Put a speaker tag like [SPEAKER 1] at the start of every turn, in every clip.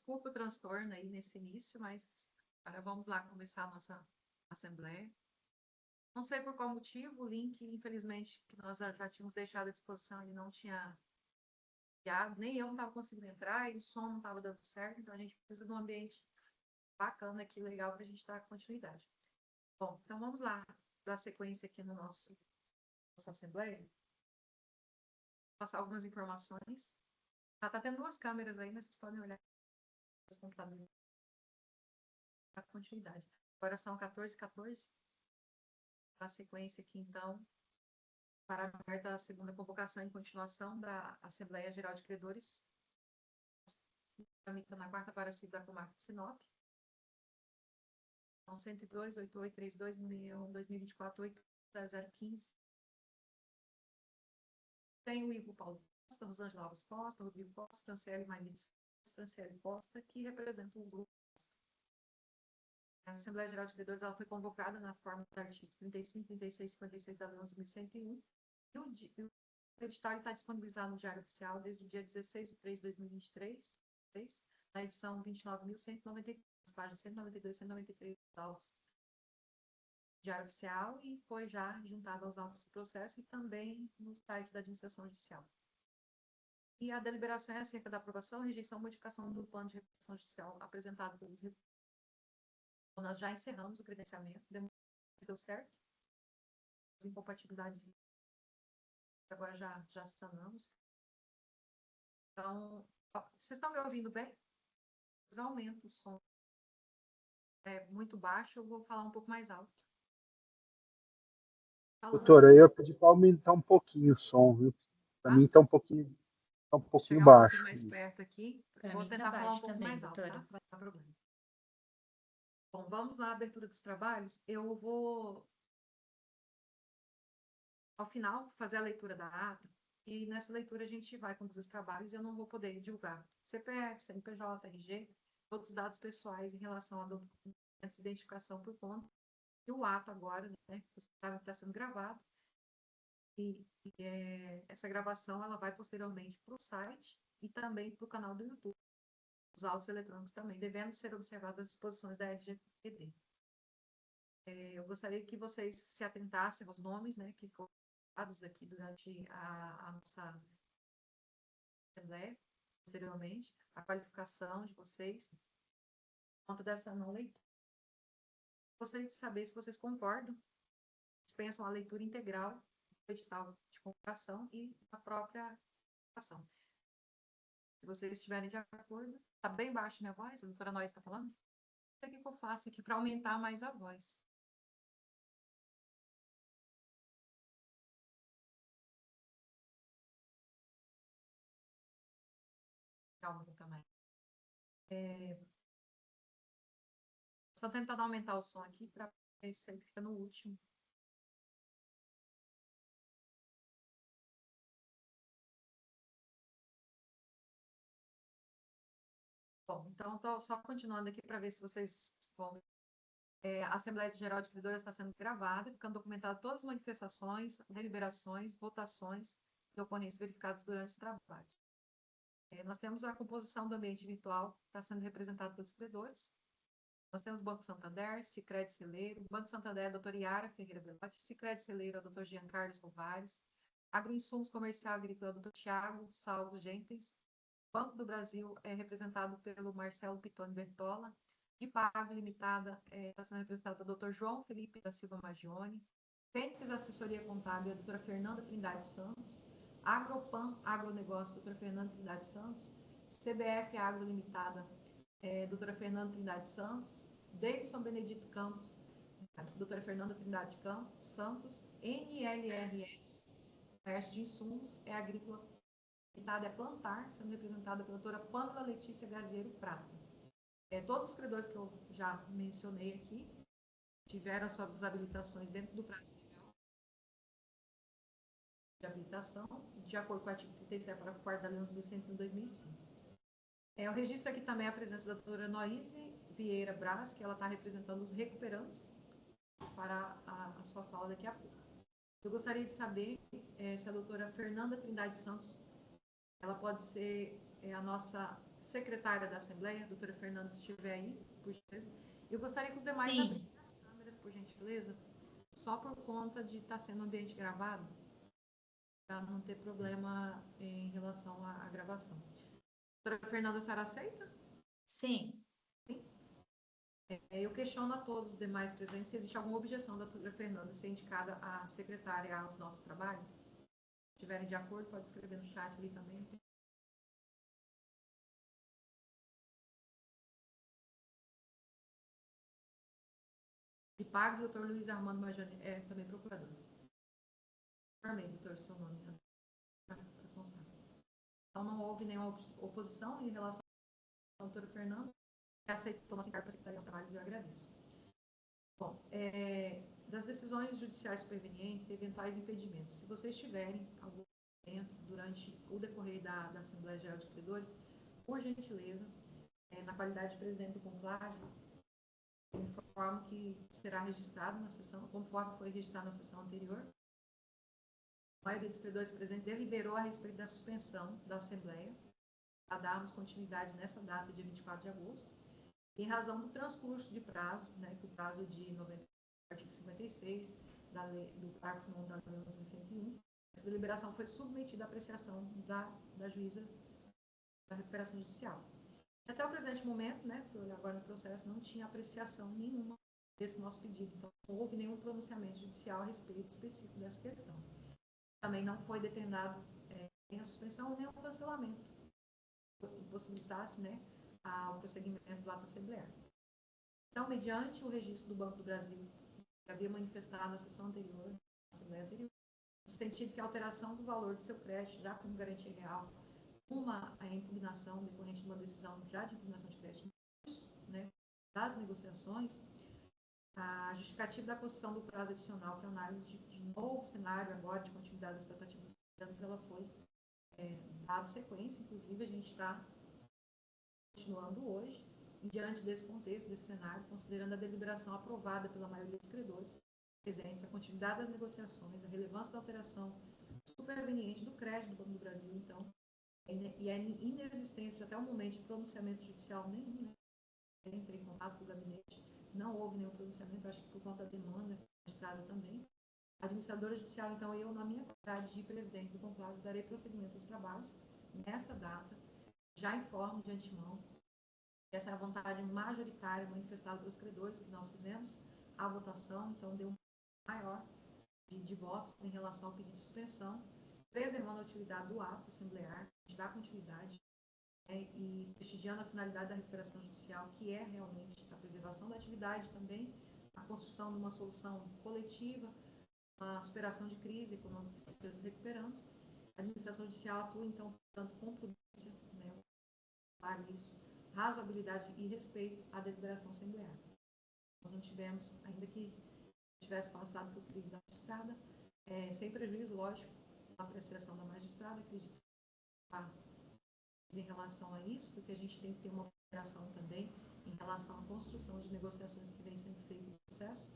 [SPEAKER 1] Desculpa o transtorno aí nesse início, mas agora vamos lá começar a nossa assembleia. Não sei por qual motivo, o link, infelizmente, que nós já tínhamos deixado à disposição, ele não tinha enviado, nem eu não estava conseguindo entrar, e o som não estava dando certo, então a gente precisa de um ambiente bacana aqui, legal, para a gente dar continuidade. Bom, então vamos lá, dar sequência aqui no nossa assembleia. Passar algumas informações. Tá tendo duas câmeras aí, mas vocês podem olhar os computadores. A continuidade. Agora são 14h14. A sequência aqui, então, para aberta a segunda convocação e continuação da Assembleia Geral de Credores, na quarta para a da Comarca de Sinop. São 102, 8832, 2024, 80015. Tem o Ivo Paulo Costa, Rosângela Alves Costa, Rodrigo Costa, Franciele Maimito, Franciele Costa, que representa o grupo. A Assembleia Geral de Credores ela foi convocada na forma dos artigos 35, 36 e 56 da Lei 11.101. E o edital está disponibilizado no Diário Oficial desde o dia 16 de 3 de 2023, na edição 29.193, páginas 192 e 193 dos autos do Diário Oficial, e foi já juntado aos autos do processo e também no site da Administração Judicial. E a deliberação é acerca da aprovação, rejeição ou modificação do plano de representação judicial apresentado pelos então, nós já encerramos o credenciamento, deu certo. As incompatibilidades agora já sanamos. Então, vocês estão me ouvindo bem? Aumenta o som. É muito baixo, eu vou falar um pouco mais alto.
[SPEAKER 2] Doutora, eu ia pedir para aumentar um pouquinho o som, viu? Para mim está um pouquinho baixo.
[SPEAKER 1] Mais perto aqui. Vou tentar falar um pouco mais alto, tá? Não vai dar problema. Bom, vamos lá, abertura dos trabalhos. Eu vou, ao final, fazer a leitura da ata, e nessa leitura a gente vai conduzir os trabalhos e eu não vou poder divulgar CPF, CNPJ, RG, todos os dados pessoais em relação a documentos de identificação por conta. E o ato agora, né, você sabe que está sendo gravado, essa gravação ela vai posteriormente para o site e também para o canal do YouTube. Os autos eletrônicos também, devendo ser observadas as disposições da LGPD. Eu gostaria que vocês se atentassem aos nomes, né, que foram dados aqui durante a nossa assembleia, posteriormente, a qualificação de vocês, por conta dessa não leitura. Gostaria de saber se vocês concordam, dispensam a leitura integral do edital de convocação e da própria ação. Se vocês estiverem de acordo, está bem baixa a minha voz, a doutora Nois está falando? O que eu faço aqui para aumentar mais a voz? Calma também. Só tentando aumentar o som aqui para ver se ele fica no último. Bom, então estou só continuando aqui para ver se vocês vão. A Assembleia Geral de Credores está sendo gravada, ficando documentada todas as manifestações, deliberações, votações e ocorrências verificadas durante os trabalhos. Nós temos a composição do ambiente virtual, que está sendo representado pelos credores. Nós temos o Banco Santander, Sicredi Celeiro, Banco Santander, a doutora Yara Ferreira Belotti, Sicredi Celeiro, a doutor Jean Carlos Rovares, Agroinsumos Comercial Agrícola, doutor Tiago Salvo Gentes, Banco do Brasil é representado pelo Marcelo Pitoni Bertola, de Pago Limitada está sendo representada pelo doutor João Felipe da Silva Magione, Fênix Assessoria Contábil, a doutora Fernanda Trindade Santos, Agropan Agronegócio, doutora Fernanda Trindade Santos, CBF Agro Limitada, doutora Fernanda Trindade Santos, Davidson Benedito Campos, doutora Fernanda Trindade Campos Santos, NLRS, Comércio de Insumos, Agrícola Limitada, Plantar, sendo representada pela doutora Pâmela Letícia Gazeiro Prata. Todos os credores que eu já mencionei aqui tiveram as suas habilitações dentro do prazo legal de habilitação, de acordo com o artigo 37, parágrafo 4 da Lei 11.101 de 2005. Eu registro aqui também a presença da doutora Noíse Vieira Braz, que ela está representando os recuperantes para a sua fala daqui a pouco. Eu gostaria de saber se a doutora Fernanda Trindade Santos ela pode ser a nossa secretária da Assembleia, a doutora Fernanda, se estiver aí, por gentileza. Eu gostaria que os demais
[SPEAKER 3] Sim.
[SPEAKER 1] abrissem as câmeras, por gentileza, só por conta de estar sendo um ambiente gravado, para não ter problema em relação à gravação. Doutora Fernanda, a senhora aceita?
[SPEAKER 3] Sim.
[SPEAKER 1] Eu questiono a todos os demais presentes se existe alguma objeção da doutora Fernanda ser indicada a secretária aos nossos trabalhos. Se estiverem de acordo, pode escrever no chat ali também. E pago, doutor Luiz Armando Majani, é também procurador. Informei, doutor, seu nome, para constar. Então, não houve nenhuma oposição em relação à doutora Fernanda, que aceitou nossa encargo para secretaria aos trabalhos, e eu agradeço. Bom, das decisões judiciais supervenientes e eventuais impedimentos, se vocês tiverem algum momento durante o decorrer da Assembleia Geral de Credores, por gentileza, na qualidade de presidente do conclave, informo que será registrado na sessão, conforme foi registrado na sessão anterior. A maioria dos credores presentes deliberou a respeito da suspensão da Assembleia, para darmos continuidade nessa data, dia 24 de agosto, em razão do transcurso de prazo, que o prazo de 90, artigo 56 da lei, do parágrafo 9 da lei 11.101, essa deliberação foi submetida à apreciação da juíza da recuperação judicial. Até o presente momento, agora no processo, não tinha apreciação nenhuma desse nosso pedido, então não houve nenhum pronunciamento judicial a respeito específico dessa questão. Também não foi determinado nem a suspensão nem o cancelamento, que possibilitasse o prosseguimento do ato assemblear. Então, mediante o registro do Banco do Brasil, que havia manifestado na sessão anterior, na Assembleia anterior, no sentido que a alteração do valor do seu crédito, já como garantia real, a impugnação decorrente de uma decisão já de impugnação de crédito, das negociações, a justificativa da concessão do prazo adicional para análise de novo cenário agora de continuidade das tratativas antes ela foi dada sequência, inclusive a gente está continuando hoje, diante desse contexto, desse cenário, considerando a deliberação aprovada pela maioria dos credores presentes, a continuidade das negociações, a relevância da alteração superveniente do crédito do Banco do Brasil, então, e a inexistência até o momento de pronunciamento judicial nenhum, entrei em contato com o gabinete, não houve nenhum pronunciamento, acho que por conta da demanda registrada também. A administradora judicial, então, eu, na minha qualidade de presidente do conclave, darei prosseguimento aos trabalhos nessa data. Já informo de antemão que essa é a vontade majoritária manifestada pelos credores que nós fizemos a votação, então deu um maior de votos em relação ao pedido de suspensão, preservando a utilidade do ato assemblear, de dar continuidade e prestigiando a finalidade da recuperação judicial, que é realmente a preservação da atividade também, a construção de uma solução coletiva, a superação de crise econômica dos recuperandos. A administração judicial atua, então, tanto com prudência, para isso, razoabilidade e respeito à deliberação assemblear. Nós não tivemos, ainda que tivesse passado por crime da magistrada, sem prejuízo, lógico, da apreciação da magistrada, acredito em relação a isso, porque a gente tem que ter uma operação também em relação à construção de negociações que vem sendo feita no processo,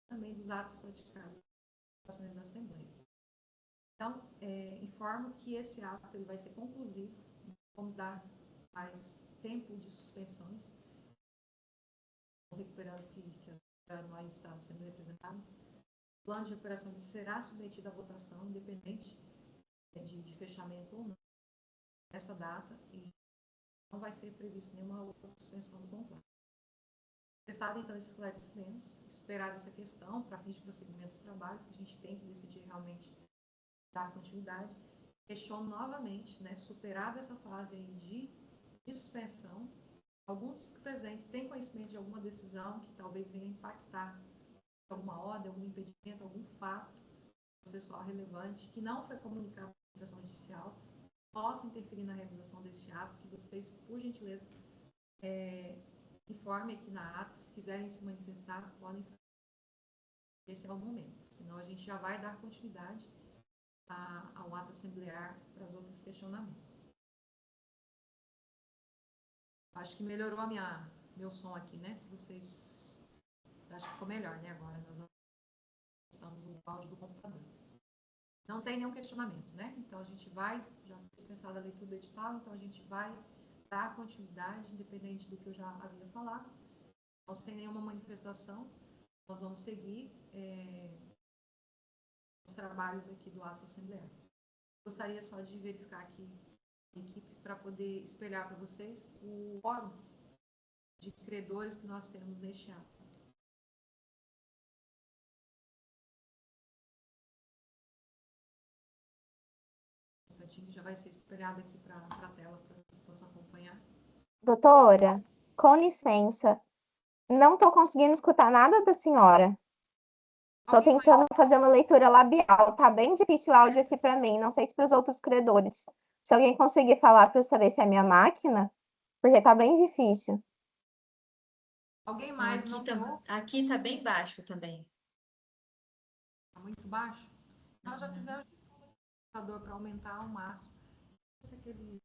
[SPEAKER 1] também dos atos praticados da Assembleia. Então, informo que esse ato ele vai ser conclusivo, vamos dar mais tempo de suspensões, os recuperados que nós está sendo representado. O plano de recuperação será submetido à votação, independente de fechamento ou não, nessa data, e não vai ser prevista nenhuma outra suspensão do conclave. Prestado, então, esses esclarecimentos, esperar essa questão para fins de prosseguimento dos trabalhos, que a gente tem que decidir realmente dar continuidade. Questiono novamente, superada essa fase aí de suspensão, alguns presentes têm conhecimento de alguma decisão que talvez venha impactar alguma ordem, algum impedimento, algum fato processual relevante que não foi comunicado à administração judicial, possa interferir na realização deste ato, que vocês, por gentileza, informem aqui na ata, se quiserem se manifestar, podem fazer. Esse é o momento, senão a gente já vai dar continuidade ao ato assemblear para os outros questionamentos. Acho que melhorou meu som aqui, né? Se vocês... Acho que ficou melhor, né? Agora nós estamos no áudio do computador. Não tem nenhum questionamento, né? Então a gente vai, já foi dispensada a leitura do edital, então a gente vai dar continuidade, independente do que eu já havia falado. Então, sem nenhuma manifestação, nós vamos seguir os trabalhos aqui do ato assembleário. Gostaria só de verificar aqui a equipe para poder espelhar para vocês o quórum de credores que nós temos neste ato. Um instantinho, já vai ser espelhado aqui para a tela para vocês possam acompanhar.
[SPEAKER 3] Doutora, com licença, não estou conseguindo escutar nada da senhora. Estou
[SPEAKER 1] Alguém
[SPEAKER 3] tentando fazer uma leitura labial. Tá bem difícil o áudio aqui para mim. Não sei se para os outros credores. Se alguém conseguir falar para eu saber se é minha máquina, porque tá bem difícil.
[SPEAKER 1] Alguém mais
[SPEAKER 4] Aqui
[SPEAKER 1] não
[SPEAKER 4] tá,
[SPEAKER 1] deu?
[SPEAKER 4] aqui tá bem baixo também.
[SPEAKER 1] Está muito baixo? Nós já fizemos o computador para aumentar ao máximo. Esse é aquele...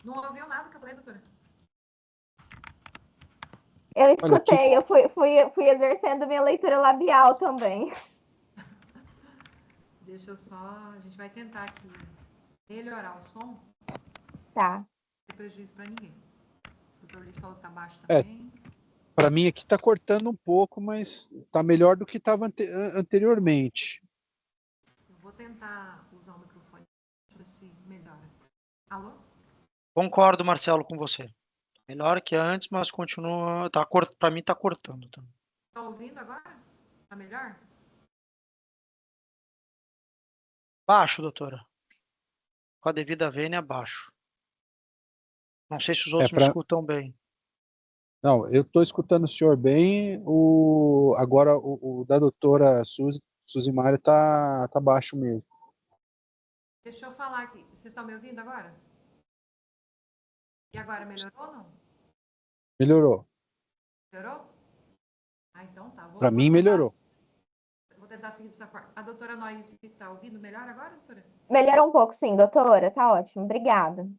[SPEAKER 1] Não ouviu nada que eu falei, doutora?
[SPEAKER 3] Eu
[SPEAKER 2] Olha, aqui-
[SPEAKER 3] escutei, eu fui exercendo minha leitura labial também.
[SPEAKER 1] Deixa eu só... A gente vai tentar aqui melhorar o som.
[SPEAKER 3] Tá.
[SPEAKER 1] Não tem prejuízo para ninguém. O doutor Lissau está baixo
[SPEAKER 2] É.
[SPEAKER 1] também.
[SPEAKER 2] Para mim aqui está cortando um pouco, mas está melhor do que estava anteriormente.
[SPEAKER 1] Eu vou tentar usar o microfone para ver se melhora. Alô?
[SPEAKER 5] Concordo, Marcelo, com você. Melhor que antes, mas continua. Para mim está cortando também.
[SPEAKER 1] Está ouvindo agora? Está melhor?
[SPEAKER 5] Baixo, doutora. Com a devida vênia, baixo. Não sei se os outros me escutam bem.
[SPEAKER 2] Não, eu estou escutando o senhor bem. Agora o da doutora Suzy Mário tá baixo mesmo.
[SPEAKER 1] Deixa eu falar aqui. Vocês estão me ouvindo agora? E agora melhorou ou não?
[SPEAKER 2] Melhorou.
[SPEAKER 1] Melhorou? Ah, então tá.
[SPEAKER 2] Para mim melhorou.
[SPEAKER 1] Vou tentar seguir dessa forma. A doutora Noyce está ouvindo melhor agora, doutora?
[SPEAKER 3] Melhorou um pouco, sim, doutora. Tá ótimo. Obrigada.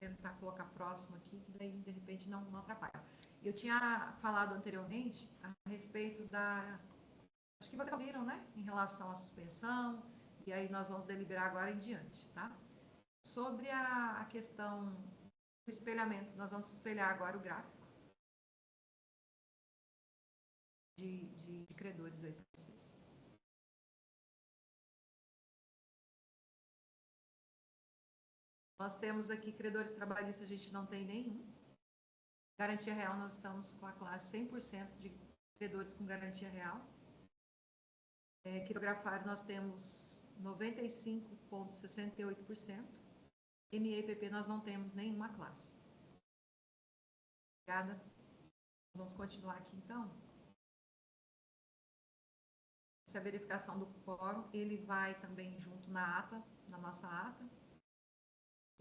[SPEAKER 1] Tentar colocar próximo aqui, que daí de repente não atrapalha. Eu tinha falado anteriormente a respeito da... Acho que vocês ouviram, né? Em relação à suspensão, e aí nós vamos deliberar agora em diante, tá? Sobre a questão do espelhamento, nós vamos espelhar agora o gráfico de credores aí para vocês. Nós temos aqui credores trabalhistas, a gente não tem nenhum. Garantia real, nós estamos com a classe 100% de credores com garantia real. Quirografário, nós temos 95,68%. MEPP, nós não temos nenhuma classe. Obrigada. Nós vamos continuar aqui, então. Essa é a verificação do quórum, ele vai também junto na ata, na nossa ata.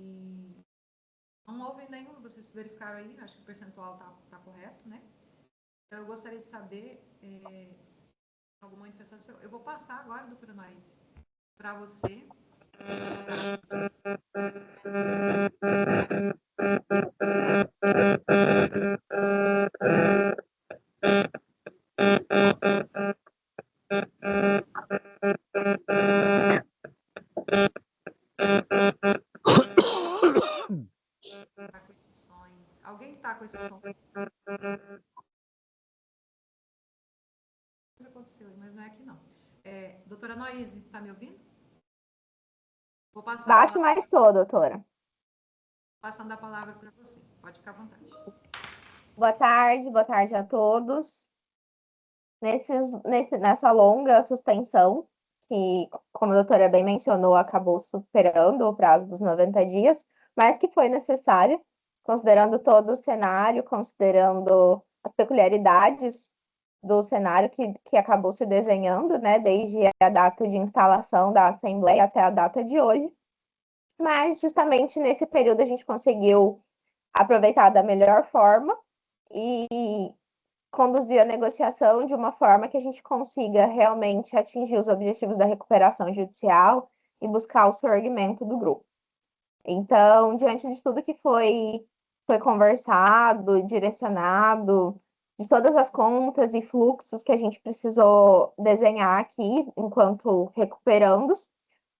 [SPEAKER 1] E não houve nenhum, vocês verificaram aí, acho que o percentual tá correto, né? Então, eu gostaria de saber alguma manifestação. Eu vou passar agora, doutora Noyce, para você. Tá com esse som aí. Alguém que tá com esse som? Aconteceu, mas não é aqui não. Doutora Noyse, tá me ouvindo? Vou passar
[SPEAKER 3] Baixo mais tô, doutora.
[SPEAKER 1] passando a palavra para você. Pode ficar à vontade.
[SPEAKER 3] Boa tarde a todos. Nessa longa suspensão, que, como a doutora bem mencionou, acabou superando o prazo dos 90 dias, mas que foi necessária, considerando todo o cenário, considerando as peculiaridades do cenário que acabou se desenhando, né, desde a data de instalação da Assembleia até a data de hoje. Mas, justamente nesse período, a gente conseguiu aproveitar da melhor forma e conduzir a negociação de uma forma que a gente consiga realmente atingir os objetivos da recuperação judicial e buscar o surgimento do grupo. Então, diante de tudo que foi conversado, direcionado, de todas as contas e fluxos que a gente precisou desenhar aqui enquanto recuperandos.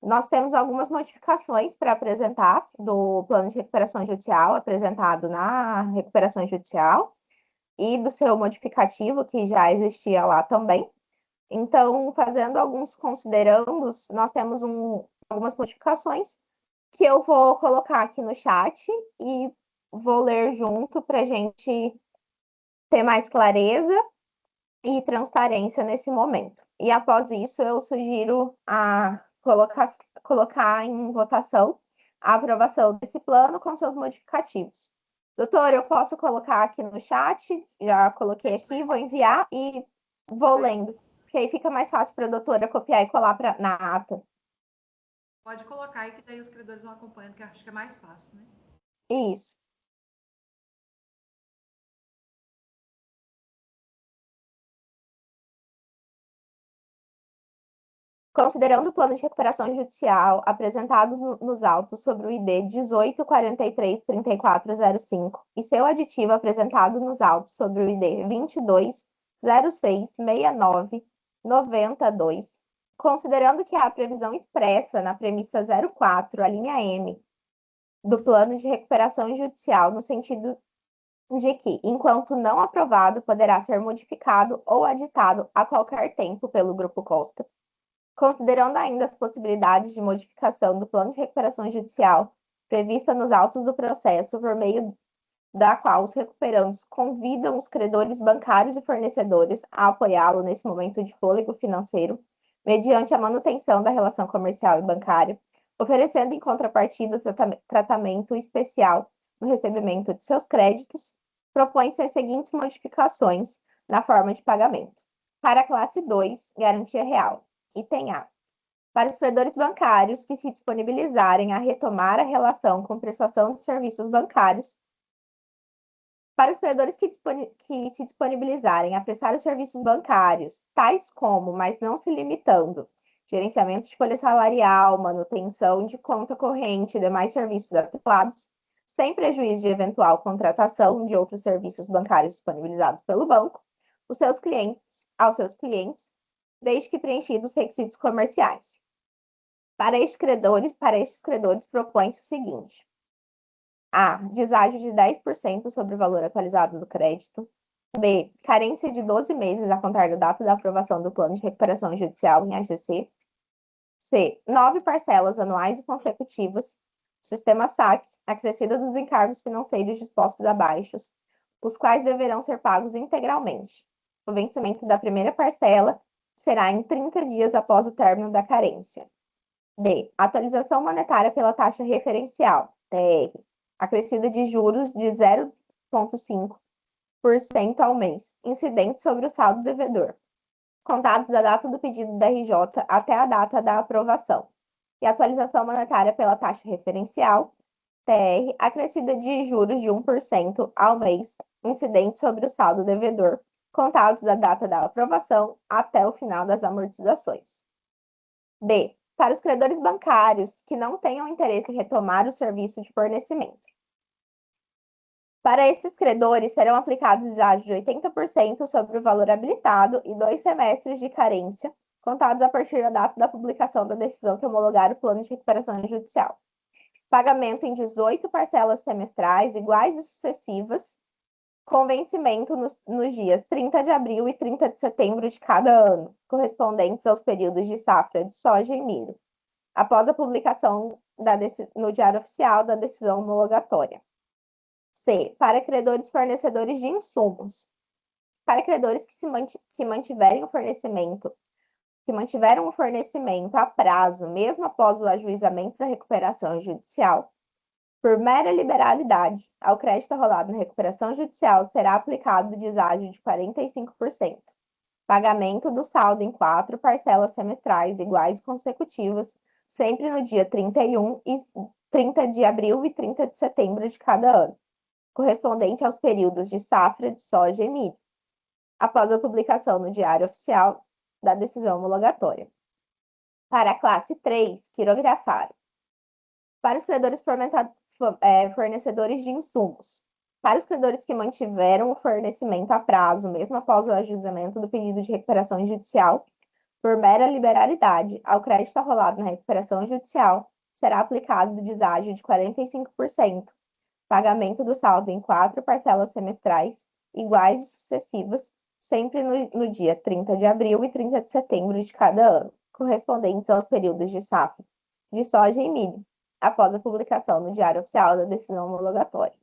[SPEAKER 3] Nós temos algumas modificações para apresentar do plano de recuperação judicial apresentado na recuperação judicial e do seu modificativo, que já existia lá também. Então, fazendo alguns considerandos, nós temos algumas modificações que eu vou colocar aqui no chat e vou ler junto para a gente ter mais clareza e transparência nesse momento. E após isso, eu sugiro colocar em votação a aprovação desse plano com seus modificativos. Doutor, eu posso colocar aqui no chat, já coloquei aqui, vou enviar e vou lendo, porque aí fica mais fácil para a doutora copiar e colar na ata.
[SPEAKER 1] Pode colocar aí, que daí os credores vão acompanhando, que eu acho que é mais fácil, né?
[SPEAKER 3] Isso. Considerando o plano de recuperação judicial apresentados nos autos sobre o ID 1843-3405 e seu aditivo apresentado nos autos sobre o ID 22066992, considerando que há a previsão expressa na premissa 04, a linha M, do plano de recuperação judicial, no sentido de que, enquanto não aprovado, poderá ser modificado ou aditado a qualquer tempo pelo Grupo Costa. Considerando ainda as possibilidades de modificação do plano de recuperação judicial prevista nos autos do processo, por meio da qual os recuperandos convidam os credores bancários e fornecedores a apoiá-lo nesse momento de fôlego financeiro, mediante a manutenção da relação comercial e bancária, oferecendo em contrapartida tratamento especial no recebimento de seus créditos, propõe-se as seguintes modificações na forma de pagamento. Para a classe 2, garantia real. Item A. Para os credores bancários que se disponibilizarem a retomar a relação com prestação de serviços bancários, para os credores que se disponibilizarem a prestar os serviços bancários, tais como, mas não se limitando, gerenciamento de folha salarial, manutenção de conta corrente e demais serviços atrelados, sem prejuízo de eventual contratação de outros serviços bancários disponibilizados pelo banco, aos seus clientes, desde que preenchidos os requisitos comerciais. Para estes credores propõe-se o seguinte: A. Deságio de 10% sobre o valor atualizado do crédito. B. Carência de 12 meses a contar da data da aprovação do plano de recuperação judicial em AGC. C. 9 parcelas anuais e consecutivas. Sistema SAC, acrescida dos encargos financeiros dispostos abaixo, os quais deverão ser pagos integralmente. O vencimento da primeira parcela será em 30 dias após o término da carência. D. Atualização monetária pela taxa referencial, TR, acrescida de juros de 0,5% ao mês, incidente sobre o saldo devedor, contados da data do pedido da RJ até a data da aprovação. E atualização monetária pela taxa referencial, TR, acrescida de juros de 1% ao mês, incidente sobre o saldo devedor, contados da data da aprovação até o final das amortizações. B. Para os credores bancários que não tenham interesse em retomar o serviço de fornecimento. Para esses credores, serão aplicados deságios de 80% sobre o valor habilitado e 2 semestres de carência, contados a partir da data da publicação da decisão que homologar o plano de recuperação judicial. Pagamento em 18 parcelas semestrais iguais e sucessivas, com vencimento nos dias 30 de abril e 30 de setembro de cada ano, correspondentes aos períodos de safra de soja e milho, após a publicação no Diário Oficial da decisão homologatória. C. Para credores fornecedores de insumos. Para credores que mantiveram o fornecimento a prazo, mesmo após o ajuizamento da recuperação judicial, por mera liberalidade, ao crédito arrolado na recuperação judicial será aplicado o deságio de 45%. Pagamento do saldo em 4 parcelas semestrais iguais e consecutivas, sempre no dia 31 e 30 de abril e 30 de setembro de cada ano, correspondente aos períodos de safra de soja e milho, após a publicação no Diário Oficial da decisão homologatória. Para a classe 3, quirografar. Para os credores fornecedores de insumos. Para os credores que mantiveram o fornecimento a prazo, mesmo após o ajuizamento do pedido de recuperação judicial, por mera liberalidade, ao crédito arrolado na recuperação judicial, será aplicado o deságio de 45%, pagamento do saldo em 4 parcelas semestrais, iguais e sucessivas, sempre no dia 30 de abril e 30 de setembro de cada ano, correspondentes aos períodos de safra de soja e milho, após a publicação no Diário Oficial da decisão homologatória.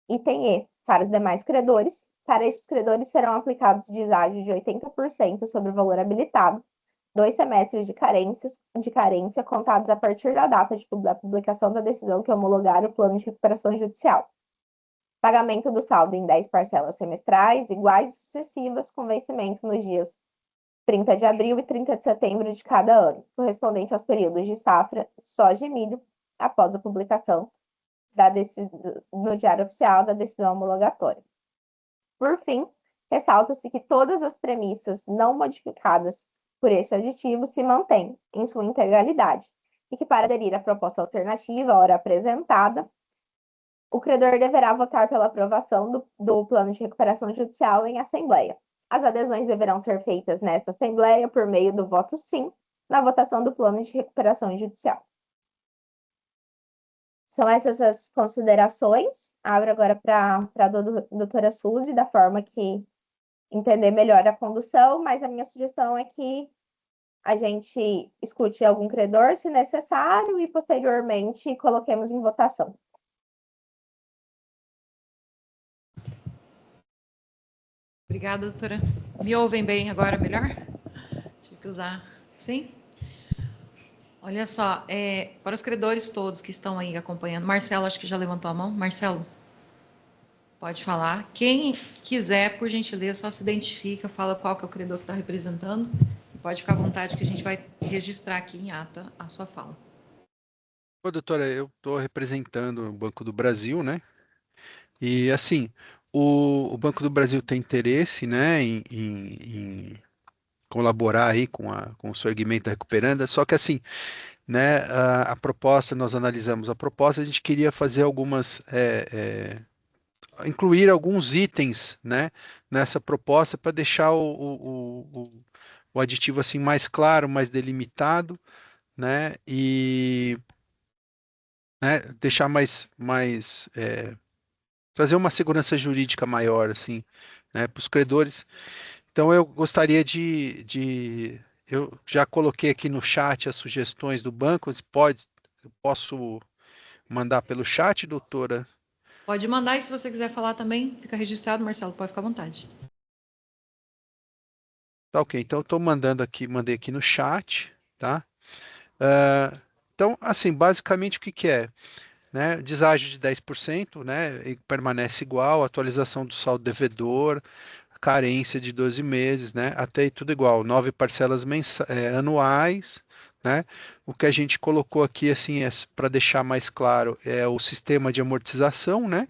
[SPEAKER 3] Item E. Para os demais credores, para estes credores serão aplicados deságios de 80% sobre o valor habilitado, 2 semestres de carência contados a partir da data da publicação da decisão que homologar o plano de recuperação judicial. Pagamento do saldo em 10 parcelas semestrais, iguais e sucessivas, com vencimento nos dias 30 de abril e 30 de setembro de cada ano, correspondente aos períodos de safra, soja e milho, após a publicação no Diário Oficial da decisão homologatória. Por fim, ressalta-se que todas as premissas não modificadas por este aditivo se mantêm em sua integralidade e que, para aderir à proposta alternativa, ora apresentada, o credor deverá votar pela aprovação do plano de recuperação judicial em assembleia. As adesões deverão ser feitas nesta assembleia por meio do voto sim na votação do plano de recuperação judicial. São essas as considerações. Abro agora para a doutora Suzy, da forma que entender melhor a condução, mas a minha sugestão é que a gente escute algum credor, se necessário, e posteriormente coloquemos em votação.
[SPEAKER 1] Obrigada, doutora. Me ouvem bem agora melhor? Tive que usar. Sim? Olha só, para os credores todos que estão aí acompanhando, Marcelo, acho que já levantou a mão. Marcelo, pode falar. Quem quiser, por gentileza, só se identifica, fala qual que é o credor que está representando. Pode ficar à vontade que a gente vai registrar aqui em ata a sua fala.
[SPEAKER 2] Ô, doutora, eu estou representando o Banco do Brasil, né? E assim, o Banco do Brasil tem interesse, né, em colaborar aí com o segmento da Recuperanda, só que assim, né, a proposta, nós analisamos a proposta, a gente queria fazer incluir alguns itens, né, nessa proposta para deixar o aditivo assim mais claro, mais delimitado, né, e né, deixar trazer uma segurança jurídica maior, assim, né, para os credores. Então, eu gostaria eu já coloquei aqui no chat as sugestões do banco. Eu posso mandar pelo chat, doutora?
[SPEAKER 1] Pode mandar, e se você quiser falar também, fica registrado, Marcelo, pode ficar à vontade.
[SPEAKER 2] Tá, ok. Então, eu estou mandei aqui no chat, tá? Ah, então, assim, basicamente o que que é? Né? Deságio de 10%, né? E permanece igual, atualização do saldo devedor, carência de 12 meses, né? Até aí tudo igual, 9 parcelas anuais, né? O que a gente colocou aqui, assim, para deixar mais claro, é o sistema de amortização, né?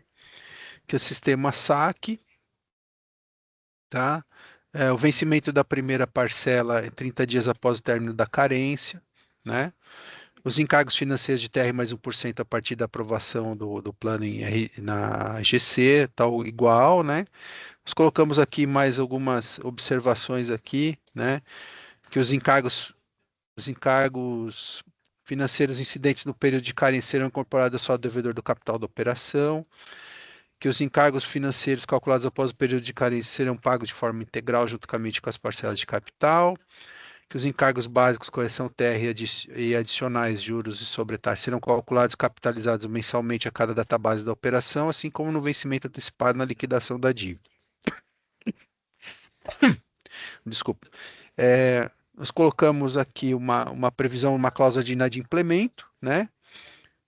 [SPEAKER 2] Que é o sistema SAC, tá? O vencimento da primeira parcela é 30 dias após o término da carência, né? Os encargos financeiros de TR mais 1% a partir da aprovação do plano na GC, tal igual, né? Nós colocamos aqui mais algumas observações aqui, né? Que os encargos financeiros incidentes no período de carência serão incorporados só ao devedor do capital da operação, que os encargos financeiros calculados após o período de carência serão pagos de forma integral juntamente com as parcelas de capital, que os encargos básicos, correção TR e adicionais, juros e sobretaxas serão calculados e capitalizados mensalmente a cada database da operação, assim como no vencimento antecipado na liquidação da dívida. Desculpa. Nós colocamos aqui uma previsão, uma cláusula de inadimplemento, né?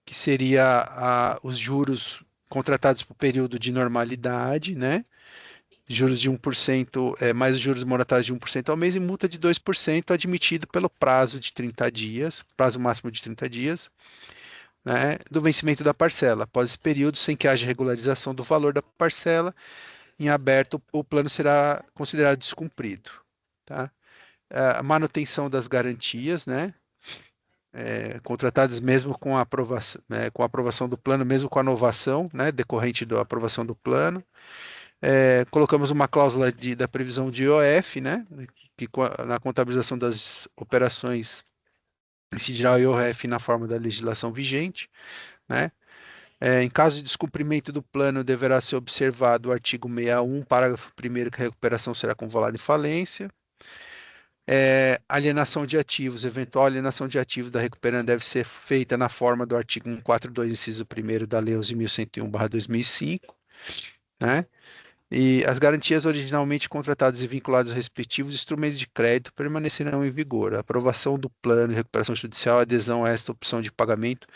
[SPEAKER 2] Que seria os juros contratados por período de normalidade, né? Juros de 1%, mais os juros moratórios de 1% ao mês e multa de 2% admitido pelo prazo de 30 dias, prazo máximo de 30 dias, né? Do vencimento da parcela. Após esse período, sem que haja regularização do valor da parcela, em aberto, o plano será considerado descumprido, tá? A manutenção das garantias, né? contratadas mesmo com a aprovação do plano, mesmo com a novação, né, decorrente da aprovação do plano. Colocamos uma cláusula da previsão de IOF, né, que na contabilização das operações incidirá o IOF na forma da legislação vigente, né. Em caso de descumprimento do plano, deverá ser observado o artigo 61, parágrafo 1º, que a recuperação será convolada em falência. Alienação de ativos. Eventual alienação de ativos da recuperante deve ser feita na forma do artigo 142, inciso 1º da Lei 11.101/2005, né? E as garantias originalmente contratadas e vinculadas aos respectivos instrumentos de crédito permanecerão em vigor. A aprovação do plano de recuperação judicial, a adesão a esta opção de pagamento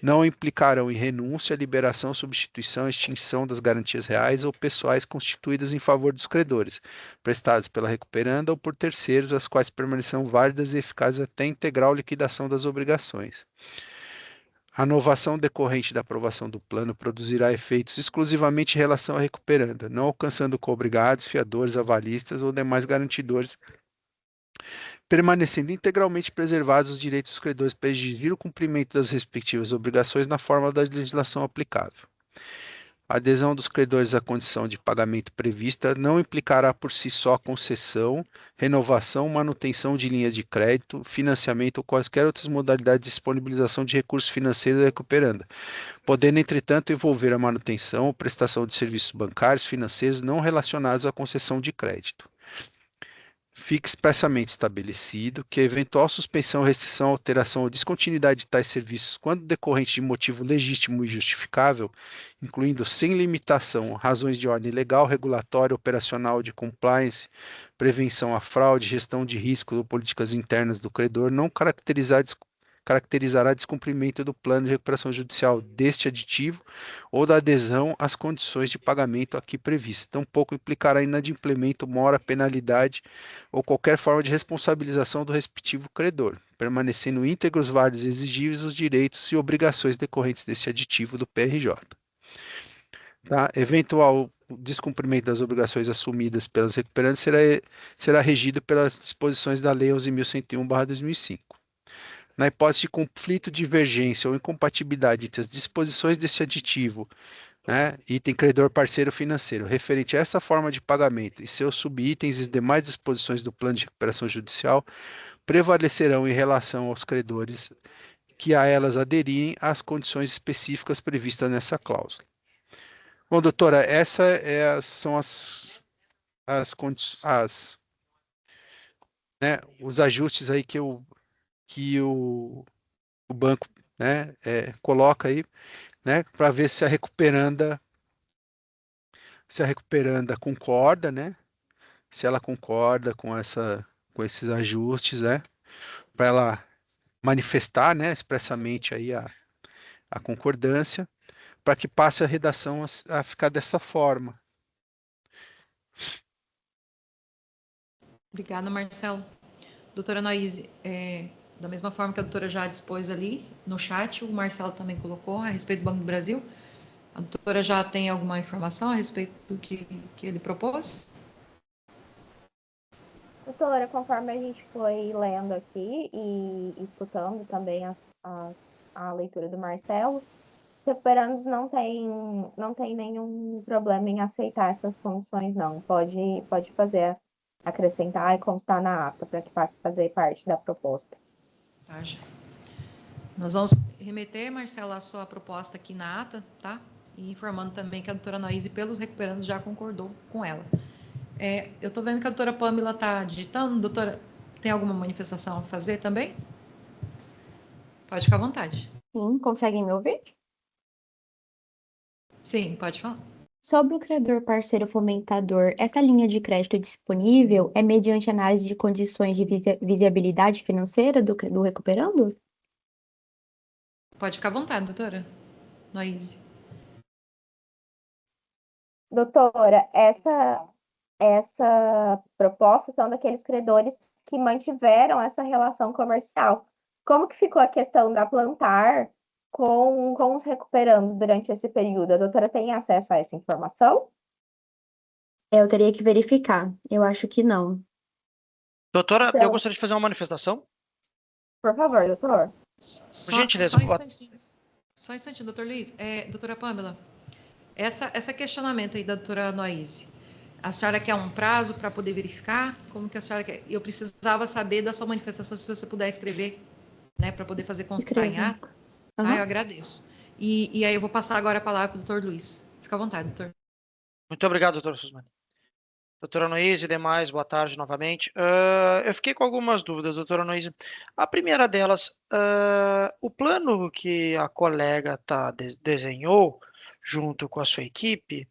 [SPEAKER 2] não implicarão em renúncia, liberação, substituição, extinção das garantias reais ou pessoais constituídas em favor dos credores, prestadas pela recuperanda ou por terceiros, as quais permanecerão válidas e eficazes até a integral liquidação das obrigações. A novação decorrente da aprovação do plano produzirá efeitos exclusivamente em relação à recuperanda, não alcançando coobrigados, fiadores, avalistas ou demais garantidores, permanecendo integralmente preservados os direitos dos credores para exigir o cumprimento das respectivas obrigações na forma da legislação aplicável. A adesão dos credores à condição de pagamento prevista não implicará por si só concessão, renovação, manutenção de linhas de crédito, financiamento ou quaisquer outras modalidades de disponibilização de recursos financeiros da recuperanda, podendo, entretanto, envolver a manutenção ou prestação de serviços bancários, financeiros não relacionados à concessão de crédito. Fique expressamente estabelecido que a eventual suspensão, restrição, alteração ou descontinuidade de tais serviços, quando decorrente de motivo legítimo e justificável, incluindo sem limitação razões de ordem legal, regulatória, operacional, de compliance, prevenção à fraude, gestão de riscos ou políticas internas do credor, não caracterizará descumprimento do plano de recuperação judicial deste aditivo ou da adesão às condições de pagamento aqui previstas. Tampouco implicará inadimplemento, mora, penalidade ou qualquer forma de responsabilização do respectivo credor, permanecendo íntegros, válidos e exigíveis os direitos e obrigações decorrentes deste aditivo do PRJ. Tá? Eventual descumprimento das obrigações assumidas pelas recuperantes será regido pelas disposições da Lei 11.101/2005. Na hipótese de conflito, divergência ou incompatibilidade entre as disposições deste aditivo, né, item credor parceiro financeiro, referente a essa forma de pagamento e seus subitens e demais disposições do plano de recuperação judicial, prevalecerão em relação aos credores que a elas aderirem às condições específicas previstas nessa cláusula. Bom, doutora, são os ajustes aí que o banco, né, coloca aí, né, para ver se a recuperanda concorda, né, se ela concorda com esses ajustes, né, para ela manifestar, né, expressamente aí a concordância, para que passe a redação a ficar dessa forma.
[SPEAKER 1] Obrigada, Marcelo. Doutora Noise, da mesma forma que a doutora já dispôs ali no chat, o Marcelo também colocou a respeito do Banco do Brasil. A doutora já tem alguma informação a respeito do que ele propôs?
[SPEAKER 3] Doutora, conforme a gente foi lendo aqui e escutando também a leitura do Marcelo, os recuperandos não tem nenhum problema em aceitar essas condições, não. Pode fazer, acrescentar e constar na ata, para que passe a fazer parte da proposta.
[SPEAKER 1] Tá, já. Nós vamos remeter, Marcelo, a sua proposta aqui na ata, tá? E informando também que a doutora Noise, pelos recuperandos, já concordou com ela. Eu estou vendo que a doutora Pamela está digitando. Doutora, tem alguma manifestação a fazer também? Pode ficar à vontade.
[SPEAKER 6] Sim, conseguem me ouvir?
[SPEAKER 1] Sim, pode falar.
[SPEAKER 6] Sobre o credor parceiro fomentador, essa linha de crédito disponível é mediante análise de condições de viabilidade financeira do recuperando?
[SPEAKER 1] Pode ficar à vontade, doutora Noise.
[SPEAKER 3] Doutora, essa proposta são daqueles credores que mantiveram essa relação comercial. Como que ficou a questão da plantar com os recuperandos durante esse período? A doutora tem acesso a essa informação?
[SPEAKER 6] Eu teria que verificar. Eu acho que não.
[SPEAKER 5] Doutora,
[SPEAKER 3] Então-
[SPEAKER 5] eu gostaria de fazer uma manifestação.
[SPEAKER 3] Por favor, doutor.
[SPEAKER 1] Só,
[SPEAKER 5] gentileza,
[SPEAKER 1] só um instantinho. Só um instantinho, doutor Luiz. Doutora Pamela, essa questionamento aí da doutora Noise, a senhora quer um prazo para poder verificar? Como que a senhora quer? Eu precisava saber da sua manifestação, se você puder escrever, né, para poder fazer constar em
[SPEAKER 6] Escreva.
[SPEAKER 1] ato, tá? Eu agradeço. E aí eu vou passar agora a palavra para o doutor Luiz. Fica à vontade, doutor.
[SPEAKER 5] Muito obrigado, doutora Suzane. Doutora Noise e demais, boa tarde novamente. Eu fiquei com algumas dúvidas, doutora Noise. A primeira delas, o plano que a colega desenhou junto com a sua equipe,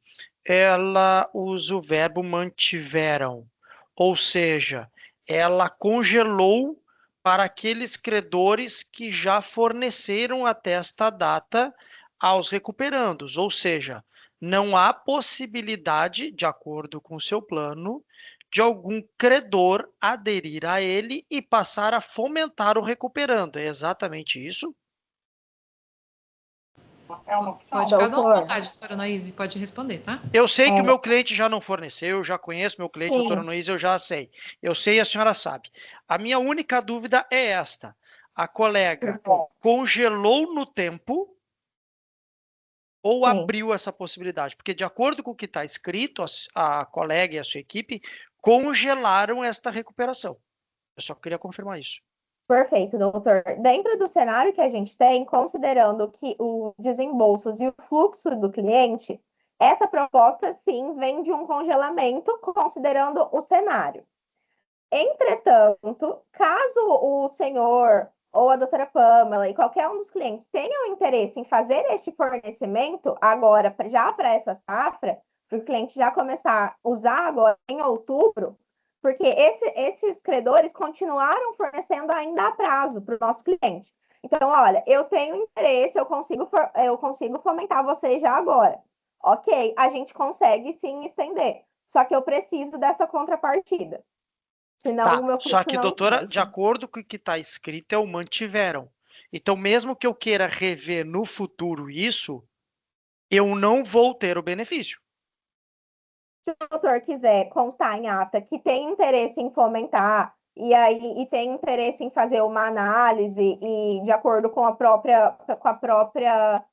[SPEAKER 5] ela usa o verbo mantiveram, ou seja, ela congelou para aqueles credores que já forneceram até esta data aos recuperandos, ou seja, não há possibilidade, de acordo com o seu plano, de algum credor aderir a ele e passar a fomentar o recuperando. É exatamente isso?
[SPEAKER 1] Pode ficar à
[SPEAKER 3] doutor.
[SPEAKER 1] vontade, doutora Noise, pode responder, tá?
[SPEAKER 5] Eu sei que o meu cliente já não forneceu, eu já conheço meu cliente,
[SPEAKER 3] Sim.
[SPEAKER 5] doutora Noise, eu já sei. Eu sei, a senhora sabe. A minha única dúvida é esta. A colega congelou no tempo ou
[SPEAKER 3] Sim.
[SPEAKER 5] abriu essa possibilidade? Porque, de acordo com o que está escrito, a colega e a sua equipe congelaram esta recuperação. Eu só queria confirmar isso.
[SPEAKER 3] Perfeito, doutor. Dentro do cenário que a gente tem, considerando que os desembolsos e o fluxo do cliente, essa proposta sim vem de um congelamento, considerando o cenário. Entretanto, caso o senhor ou a doutora Pamela e qualquer um dos clientes tenham interesse em fazer este fornecimento agora, já para essa safra, para o cliente já começar a usar agora em outubro, porque esses credores continuaram fornecendo ainda a prazo para o nosso cliente. Então, olha, eu tenho interesse, eu consigo fomentar vocês já agora. Ok, a gente consegue sim estender, só que eu preciso dessa contrapartida. Senão
[SPEAKER 5] Tá,
[SPEAKER 3] o meu
[SPEAKER 5] só
[SPEAKER 3] fluxo
[SPEAKER 5] que,
[SPEAKER 3] não
[SPEAKER 5] doutora, de
[SPEAKER 3] fecha.
[SPEAKER 5] acordo com o que está escrito, é o mantiveram. Então, mesmo que eu queira rever no futuro isso, eu não vou ter o benefício.
[SPEAKER 3] Se o doutor quiser constar em ata que tem interesse em fomentar e tem interesse em fazer uma análise e de acordo com a própria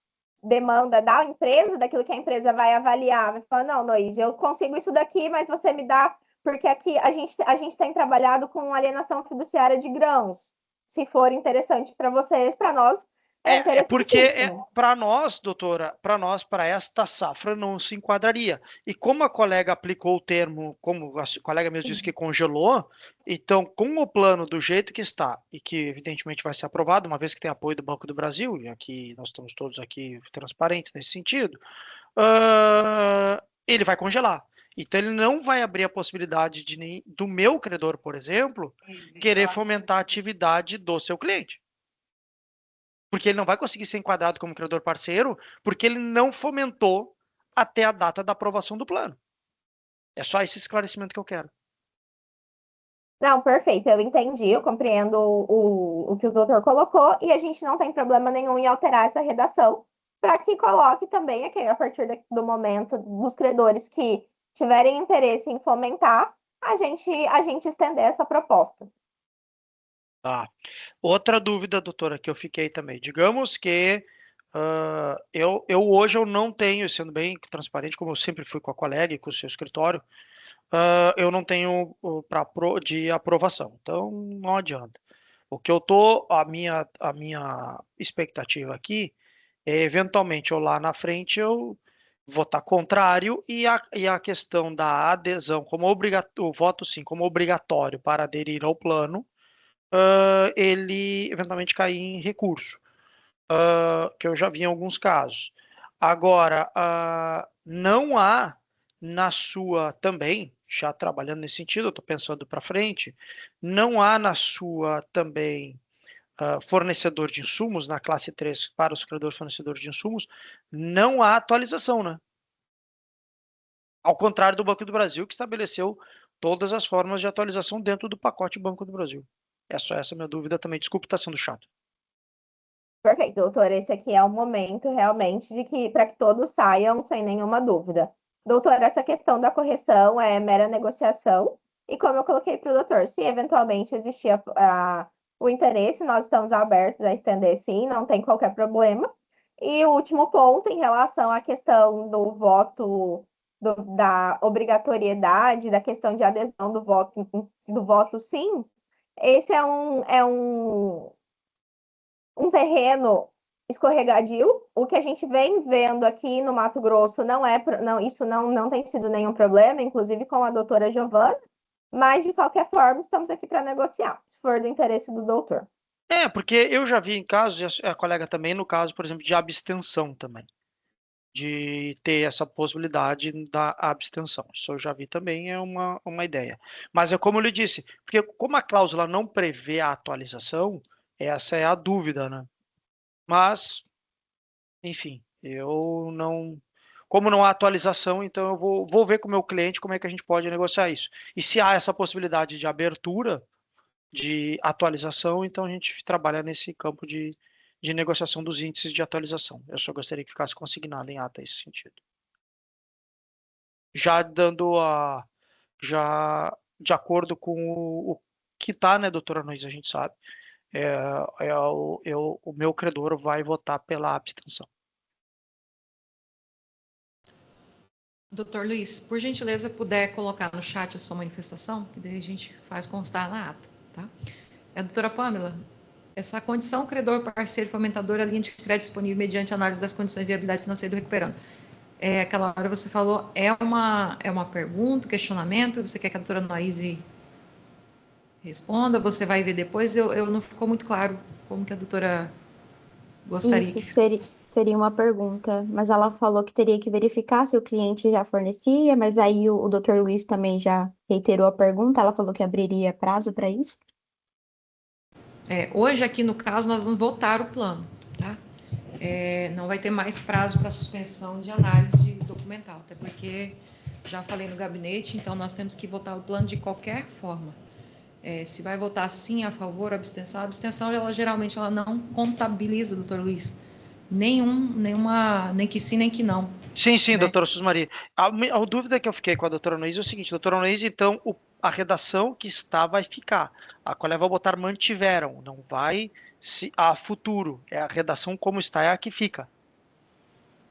[SPEAKER 3] demanda da empresa, daquilo que a empresa vai avaliar, vai falar, não, Noís, eu consigo isso daqui, mas você me dá, porque aqui a gente tem trabalhado com alienação fiduciária de grãos. Se for interessante para vocês, para nós
[SPEAKER 5] É porque
[SPEAKER 3] interessantíssimo.
[SPEAKER 5] para nós, doutora, para esta safra não se enquadraria. E como a colega aplicou o termo, como a colega mesmo disse que congelou, então com o plano do jeito que está e que evidentemente vai ser aprovado, uma vez que tem apoio do Banco do Brasil, e aqui nós estamos todos aqui transparentes nesse sentido, ele vai congelar. Então ele não vai abrir a possibilidade do meu credor, por exemplo, querer fomentar a atividade do seu cliente. Porque ele não vai conseguir ser enquadrado como credor parceiro, porque ele não fomentou até a data da aprovação do plano. É só esse esclarecimento que eu quero.
[SPEAKER 3] Não, perfeito, eu entendi, eu compreendo o que o doutor colocou e a gente não tem problema nenhum em alterar essa redação para que coloque também aqui, a partir do momento dos credores que tiverem interesse em fomentar, a gente estender essa proposta.
[SPEAKER 5] Tá. Outra dúvida, doutora, que eu fiquei também. Digamos que eu hoje eu não tenho, sendo bem transparente, como eu sempre fui com a colega e com o seu escritório, eu não tenho de aprovação. Então, não adianta. O que eu tô, a minha expectativa aqui é, eventualmente, eu lá na frente, eu votar contrário e a questão da adesão como obrigatório, o voto sim, como obrigatório para aderir ao plano, ele eventualmente cair em recurso, que eu já vi em alguns casos. Agora, não há na sua também, já trabalhando nesse sentido, eu estou pensando para frente, não há na sua também fornecedor de insumos, na classe 3 para os credores fornecedores de insumos, não há atualização, né? Ao contrário do Banco do Brasil, que estabeleceu todas as formas de atualização dentro do pacote Banco do Brasil. É só essa minha dúvida também. Desculpe estar sendo chato.
[SPEAKER 3] Perfeito, doutor. Esse aqui é o momento realmente de que para que todos saiam sem nenhuma dúvida. Doutor, essa questão da correção é mera negociação. E como eu coloquei para o doutor, se eventualmente existir o interesse, nós estamos abertos a estender sim, não tem qualquer problema. E o último ponto, em relação à questão do voto, da obrigatoriedade, da questão de adesão do voto sim, esse um terreno escorregadio. O que a gente vem vendo aqui no Mato Grosso isso não tem sido nenhum problema, inclusive com a doutora Giovana, mas de qualquer forma estamos aqui para negociar, se for do interesse do doutor.
[SPEAKER 5] Porque eu já vi em casos, e a colega também, no caso, por exemplo, de abstenção também, de ter essa possibilidade da abstenção. Isso eu já vi também, é uma ideia. Mas é como eu lhe disse, porque como a cláusula não prevê a atualização, essa é a dúvida, né? Mas, enfim, eu não. Como não há atualização, então eu vou ver com o meu cliente como é que a gente pode negociar isso. E se há essa possibilidade de abertura, de atualização, então a gente trabalha nesse campo de negociação dos índices de atualização. Eu só gostaria que ficasse consignado em ata esse sentido. Já dando já de acordo com o que está, né, doutora Nuiz, a gente sabe, o meu credor vai votar pela abstenção.
[SPEAKER 1] Doutor Luiz, por gentileza, puder colocar no chat a sua manifestação, que daí a gente faz constar na ata, tá? Doutora Pâmela, essa condição credor, parceiro, fomentador, a linha de crédito disponível mediante análise das condições de viabilidade financeira do recuperando. Aquela hora você falou, é uma pergunta, questionamento, você quer que a doutora Noise responda, você vai ver depois, eu não ficou muito claro como que a doutora gostaria
[SPEAKER 6] Isso
[SPEAKER 1] que...
[SPEAKER 6] seria uma pergunta, mas ela falou que teria que verificar se o cliente já fornecia, mas aí o Dr. Luiz também já reiterou a pergunta, ela falou que abriria prazo para isso.
[SPEAKER 1] Hoje, aqui no caso, nós vamos votar o plano, tá? Não vai ter mais prazo para suspensão de análise de documental, até porque já falei no gabinete, então nós temos que votar o plano de qualquer forma. Se vai votar sim, a favor, abstenção, a abstenção geralmente ela não contabiliza, doutor Luiz, nem que sim, nem que não.
[SPEAKER 5] Sim,
[SPEAKER 1] né?
[SPEAKER 5] doutora Susmari. A dúvida que eu fiquei com a doutora Noise é o seguinte, doutora Noise, então, a redação que está vai ficar. A colega vai botar mantiveram, não vai a futuro. É a redação como está, é a que fica.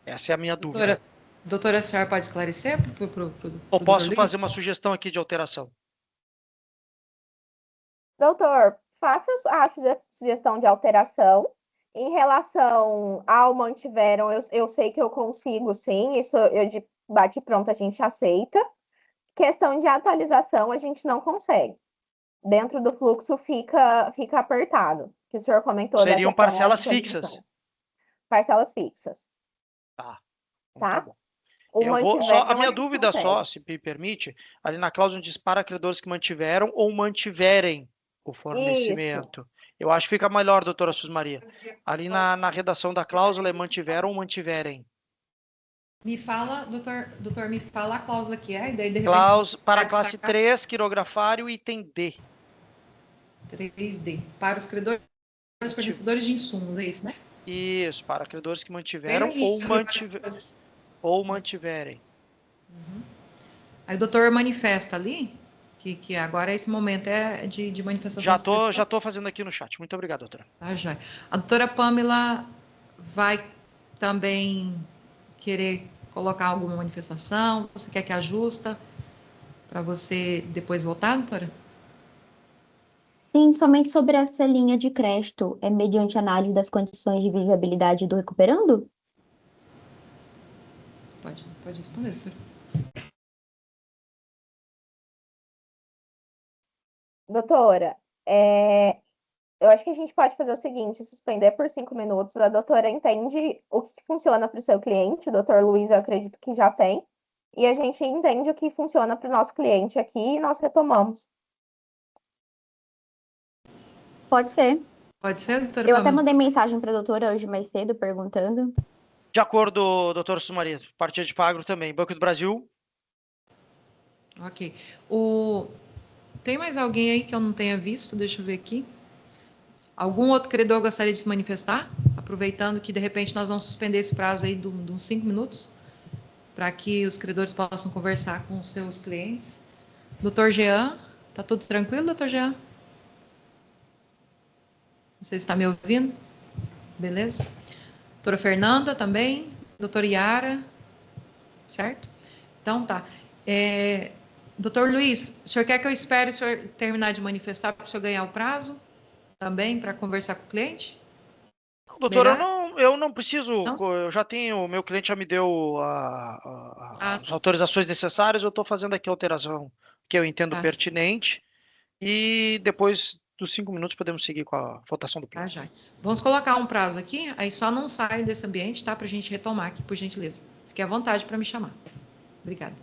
[SPEAKER 5] Essa é a minha dúvida.
[SPEAKER 1] Doutora, a senhora pode esclarecer para o
[SPEAKER 5] Ou
[SPEAKER 1] doutor
[SPEAKER 5] posso
[SPEAKER 1] Luiz?
[SPEAKER 5] fazer uma sugestão aqui de alteração?
[SPEAKER 3] Doutor, faça a sugestão de alteração. Em relação ao mantiveram, eu sei que eu consigo, sim, isso eu de bate pronto a gente aceita. Questão de atualização, a gente não consegue. Dentro do fluxo fica apertado, que o senhor comentou da
[SPEAKER 5] Seriam
[SPEAKER 3] questão
[SPEAKER 5] parcelas
[SPEAKER 3] das
[SPEAKER 5] fixas.
[SPEAKER 3] atualizações. Parcelas fixas,
[SPEAKER 5] Tá. Então tá
[SPEAKER 3] tá?
[SPEAKER 5] bom.
[SPEAKER 3] O
[SPEAKER 5] Eu vou só a
[SPEAKER 3] mantiveram,
[SPEAKER 5] minha
[SPEAKER 3] gente
[SPEAKER 5] dúvida só,
[SPEAKER 3] consegue.
[SPEAKER 5] se me permite, ali na cláusula diz para credores que mantiveram ou mantiverem o
[SPEAKER 3] Isso.
[SPEAKER 5] fornecimento. Eu acho que fica melhor, doutora Susmaria. Ali na redação da cláusula é mantiveram ou mantiverem.
[SPEAKER 1] Me fala, doutor, me fala a cláusula que é, e daí de repente
[SPEAKER 5] Para a
[SPEAKER 1] vai
[SPEAKER 5] classe
[SPEAKER 1] destacar
[SPEAKER 5] 3, quirografário, item D.
[SPEAKER 1] 3D, para os credores fornecedores de insumos, é isso, né?
[SPEAKER 5] Isso, para credores que
[SPEAKER 1] Bem no
[SPEAKER 5] mantiveram
[SPEAKER 1] início,
[SPEAKER 5] ou mantiverem.
[SPEAKER 1] Aí o doutor manifesta ali, que agora esse momento é de manifestação.
[SPEAKER 5] Já tô fazendo aqui no chat. Muito obrigado, doutora.
[SPEAKER 1] Tá, joia. A doutora Pâmela vai também querer colocar alguma manifestação? Você quer que ajusta para você depois votar, doutora?
[SPEAKER 6] Sim, somente sobre essa linha de crédito, é mediante análise das condições de visibilidade do recuperando?
[SPEAKER 1] Pode responder, doutora.
[SPEAKER 3] Doutora, eu acho que a gente pode fazer o seguinte, suspender por 5 minutos. A doutora entende o que funciona para o seu cliente, o doutor Luiz, eu acredito que já tem, e a gente entende o que funciona para o nosso cliente aqui e nós retomamos.
[SPEAKER 6] Pode ser.
[SPEAKER 1] Pode ser, doutora
[SPEAKER 6] Eu até
[SPEAKER 1] Pâmela?
[SPEAKER 6] mandei mensagem para a doutora hoje mais cedo perguntando.
[SPEAKER 5] De acordo, doutor Sumaria. Partida de Pagro também. Banco do Brasil.
[SPEAKER 1] Ok. Tem mais alguém aí que eu não tenha visto? Deixa eu ver aqui. Algum outro credor gostaria de se manifestar? Aproveitando que, de repente, nós vamos suspender esse prazo aí de uns 5 minutos, para que os credores possam conversar com os seus clientes. Doutor Jean, tá tudo tranquilo, doutor Jean? Você está me ouvindo? Beleza? Doutora Fernanda também? Doutora Yara? Certo? Então tá. Doutor Luiz, o senhor quer que eu espere o senhor terminar de manifestar para o senhor ganhar o prazo também para conversar com o cliente?
[SPEAKER 5] Doutor,
[SPEAKER 1] Melhor?
[SPEAKER 5] eu não preciso,
[SPEAKER 1] Não?
[SPEAKER 5] eu já tenho, o meu cliente já me deu
[SPEAKER 1] Ah,
[SPEAKER 5] as
[SPEAKER 1] tá.
[SPEAKER 5] autorizações necessárias, eu estou fazendo aqui a alteração que eu entendo
[SPEAKER 1] Tá,
[SPEAKER 5] pertinente, e depois dos 5 minutos podemos seguir com a votação do
[SPEAKER 1] tá,
[SPEAKER 5] plano.
[SPEAKER 1] já. Vamos colocar um prazo aqui, aí só não saia desse ambiente, tá? Para a gente retomar aqui, por gentileza. Fique à vontade para me chamar. Obrigada.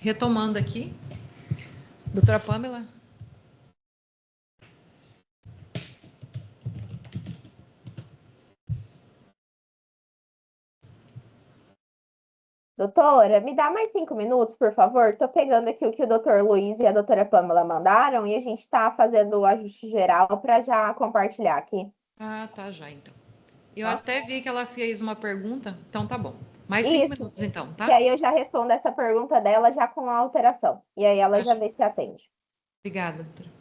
[SPEAKER 1] retomando aqui, doutora Pamela.
[SPEAKER 3] Doutora, me dá mais 5 minutos, por favor. Estou pegando aqui o que o doutor Luiz e a doutora Pamela mandaram e a gente está fazendo o ajuste geral para já compartilhar aqui.
[SPEAKER 1] Ah, tá, já então. Eu
[SPEAKER 3] Tá.
[SPEAKER 1] até vi que ela fez uma pergunta, então tá bom. Mais 5
[SPEAKER 3] Isso,
[SPEAKER 1] minutos então,
[SPEAKER 3] que
[SPEAKER 1] tá?
[SPEAKER 3] aí eu já respondo essa pergunta dela já com a alteração. E aí ela já vê se atende.
[SPEAKER 1] Obrigada, doutora.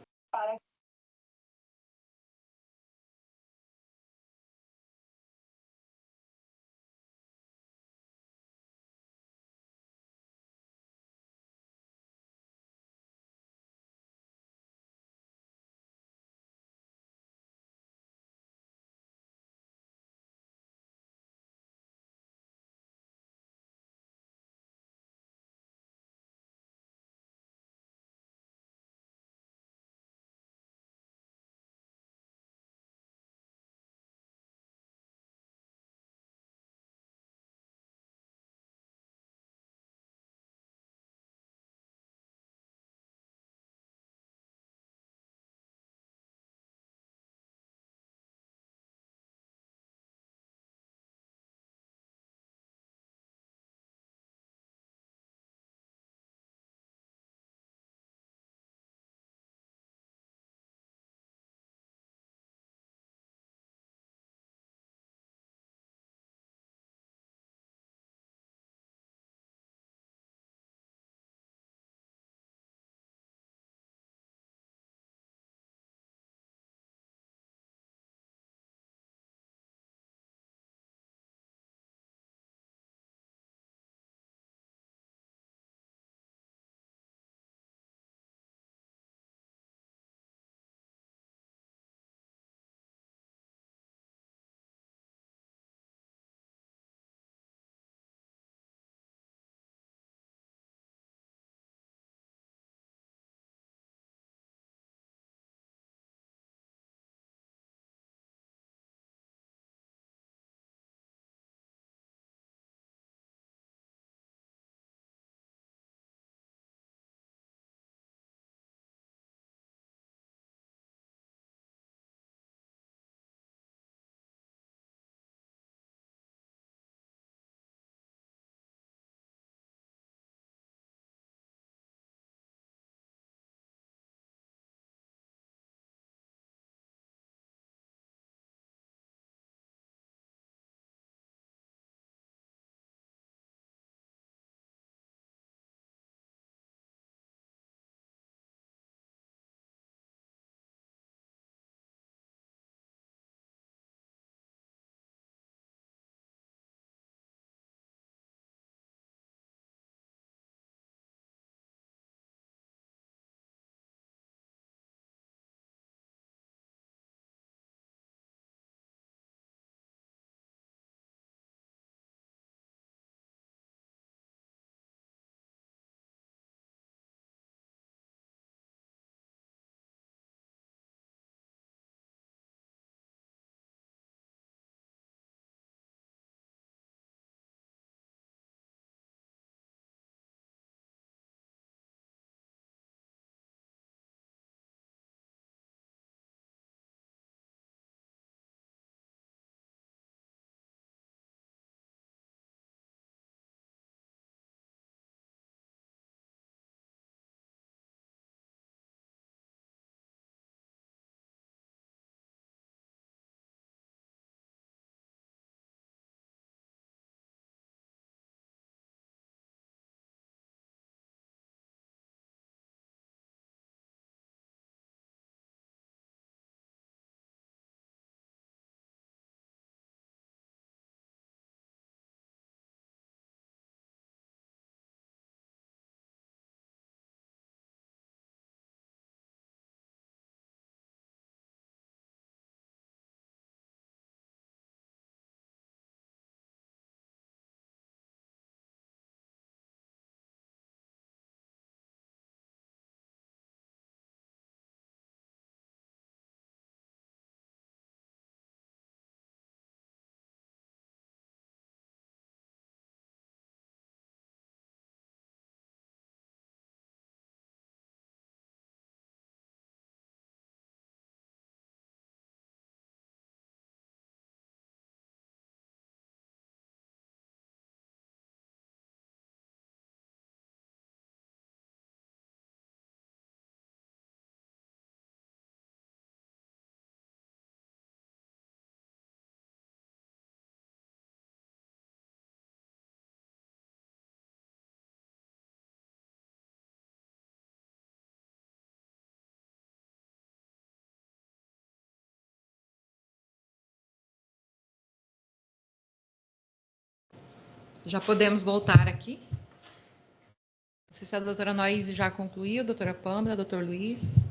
[SPEAKER 1] Já podemos voltar aqui. Não sei se a doutora Noise já concluiu, doutora Pâmela, doutor Luiz.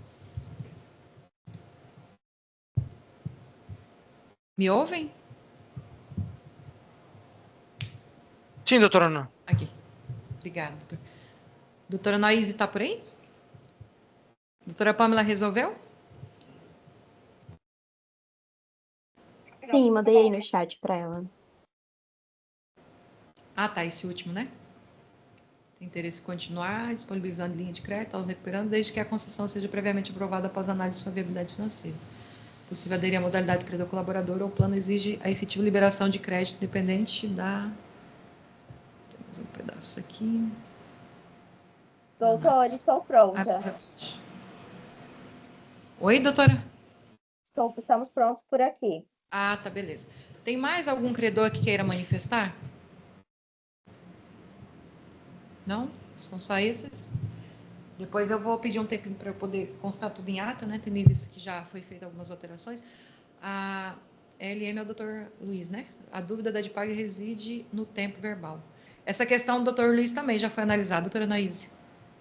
[SPEAKER 1] Me ouvem?
[SPEAKER 5] Sim, doutora Ana.
[SPEAKER 1] Aqui. Obrigada, doutor. Doutora Noise está por aí? Doutora Pâmela resolveu?
[SPEAKER 6] Sim, mandei aí no chat para ela.
[SPEAKER 1] Ah, tá, esse último, né? Tem interesse em continuar disponibilizando linha de crédito aos recuperandos, desde que a concessão seja previamente aprovada após análise de sua viabilidade financeira. Possível aderir à modalidade de credor colaborador ou o plano exige a efetiva liberação de crédito dependente da... Temos um pedaço aqui.
[SPEAKER 3] Doutor, estou pronta.
[SPEAKER 1] Oi, doutora?
[SPEAKER 3] Estamos prontos por aqui.
[SPEAKER 1] Ah, tá, beleza. Tem mais algum credor que queira manifestar? Não? São só esses? Depois eu vou pedir um tempinho para eu poder constar tudo em ata, né? Tendo em vista que já foi feita algumas alterações. A LM é o doutor Luiz, né? A dúvida da DPAG reside no tempo verbal. Essa questão do doutor Luiz também já foi analisada, doutora Anaíse?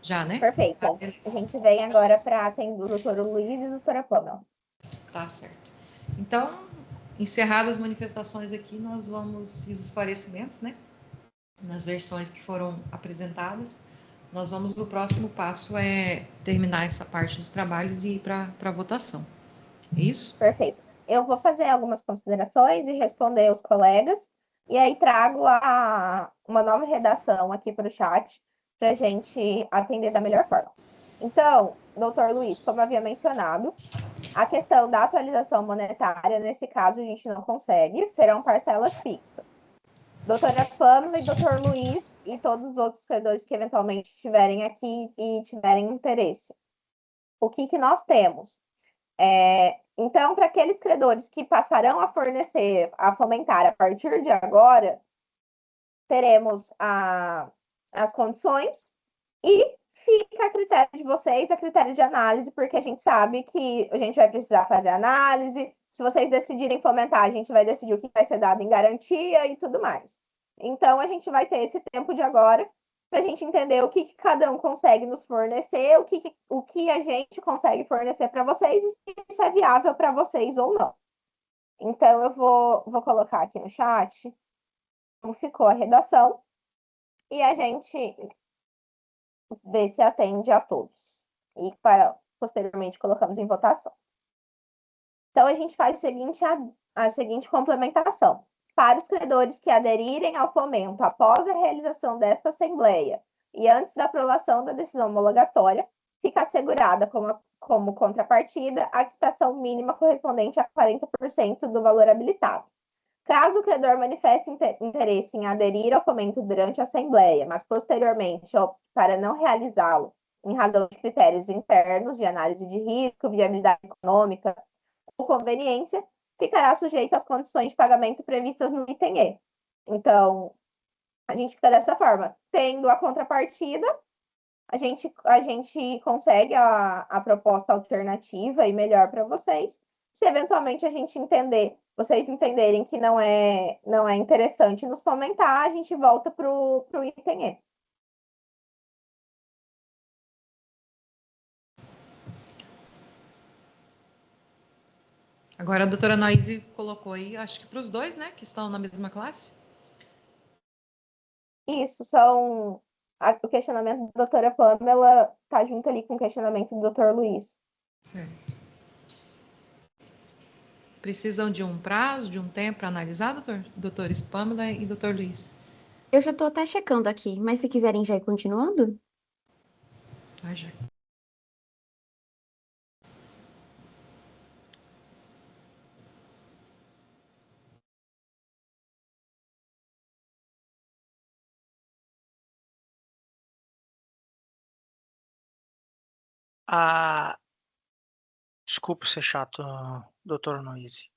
[SPEAKER 1] Já, né?
[SPEAKER 3] Perfeito.
[SPEAKER 1] Tá,
[SPEAKER 3] A
[SPEAKER 1] beleza.
[SPEAKER 3] gente vem agora para atender o doutor Luiz e a doutora Pâmela.
[SPEAKER 1] Tá certo. Então, encerradas as manifestações aqui, nós vamos, e os esclarecimentos, né? Nas versões que foram apresentadas, nós vamos, no próximo passo, terminar essa parte dos trabalhos e ir para a votação. É isso?
[SPEAKER 3] Perfeito. Eu vou fazer algumas considerações e responder os colegas, e aí trago uma nova redação aqui para o chat para a gente atender da melhor forma. Então, doutor Luiz, como eu havia mencionado, a questão da atualização monetária, nesse caso, a gente não consegue, serão parcelas fixas. Doutora Pâmela e doutor Luiz e todos os outros credores que eventualmente estiverem aqui e tiverem interesse. O que nós temos? Então, para aqueles credores que passarão a fornecer, a fomentar a partir de agora, teremos as condições e fica a critério de vocês, a critério de análise, porque a gente sabe que a gente vai precisar fazer análise. Se vocês decidirem fomentar, a gente vai decidir o que vai ser dado em garantia e tudo mais. Então, a gente vai ter esse tempo de agora para a gente entender o que cada um consegue nos fornecer, o que a gente consegue fornecer para vocês e se isso é viável para vocês ou não. Então, eu vou colocar aqui no chat como ficou a redação e a gente vê se atende a todos. E posteriormente colocamos em votação. Então, a gente faz a seguinte complementação. Para os credores que aderirem ao fomento após a realização desta Assembleia e antes da aprovação da decisão homologatória, fica assegurada como contrapartida a quitação mínima correspondente a 40% do valor habilitado. Caso o credor manifeste interesse em aderir ao fomento durante a Assembleia, mas posteriormente opte para não realizá-lo em razão de critérios internos de análise de risco, viabilidade econômica ou conveniência, ficará sujeito às condições de pagamento previstas no item E. Então, a gente fica dessa forma. Tendo a contrapartida, a gente consegue a proposta alternativa e melhor para vocês. Se eventualmente vocês entenderem que não é interessante nos fomentar, a gente volta para o item E.
[SPEAKER 1] Agora a doutora Noise colocou aí, acho que para os dois, né, que estão na mesma classe.
[SPEAKER 3] Isso, o questionamento da doutora Pâmela está junto ali com o questionamento do doutor Luiz.
[SPEAKER 1] Certo. Precisam de um prazo, de um tempo para analisar, doutores Pâmela e doutor Luiz?
[SPEAKER 6] Eu já estou até checando aqui, mas se quiserem já ir continuando?
[SPEAKER 1] Ah, já.
[SPEAKER 5] Desculpa ser chato, doutora Noise.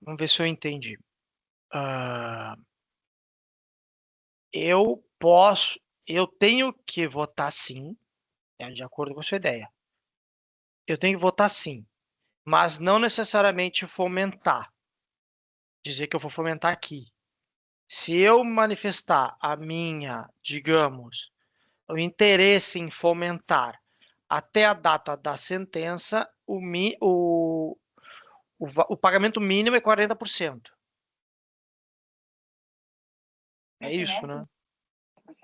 [SPEAKER 5] Vamos ver se eu entendi. Eu tenho que votar sim, de acordo com a sua ideia. Eu tenho que votar sim, mas não necessariamente fomentar. Dizer que eu vou fomentar aqui. Se eu manifestar a minha, digamos, o interesse em fomentar até a data da sentença, o pagamento mínimo é 40%. É isso, né?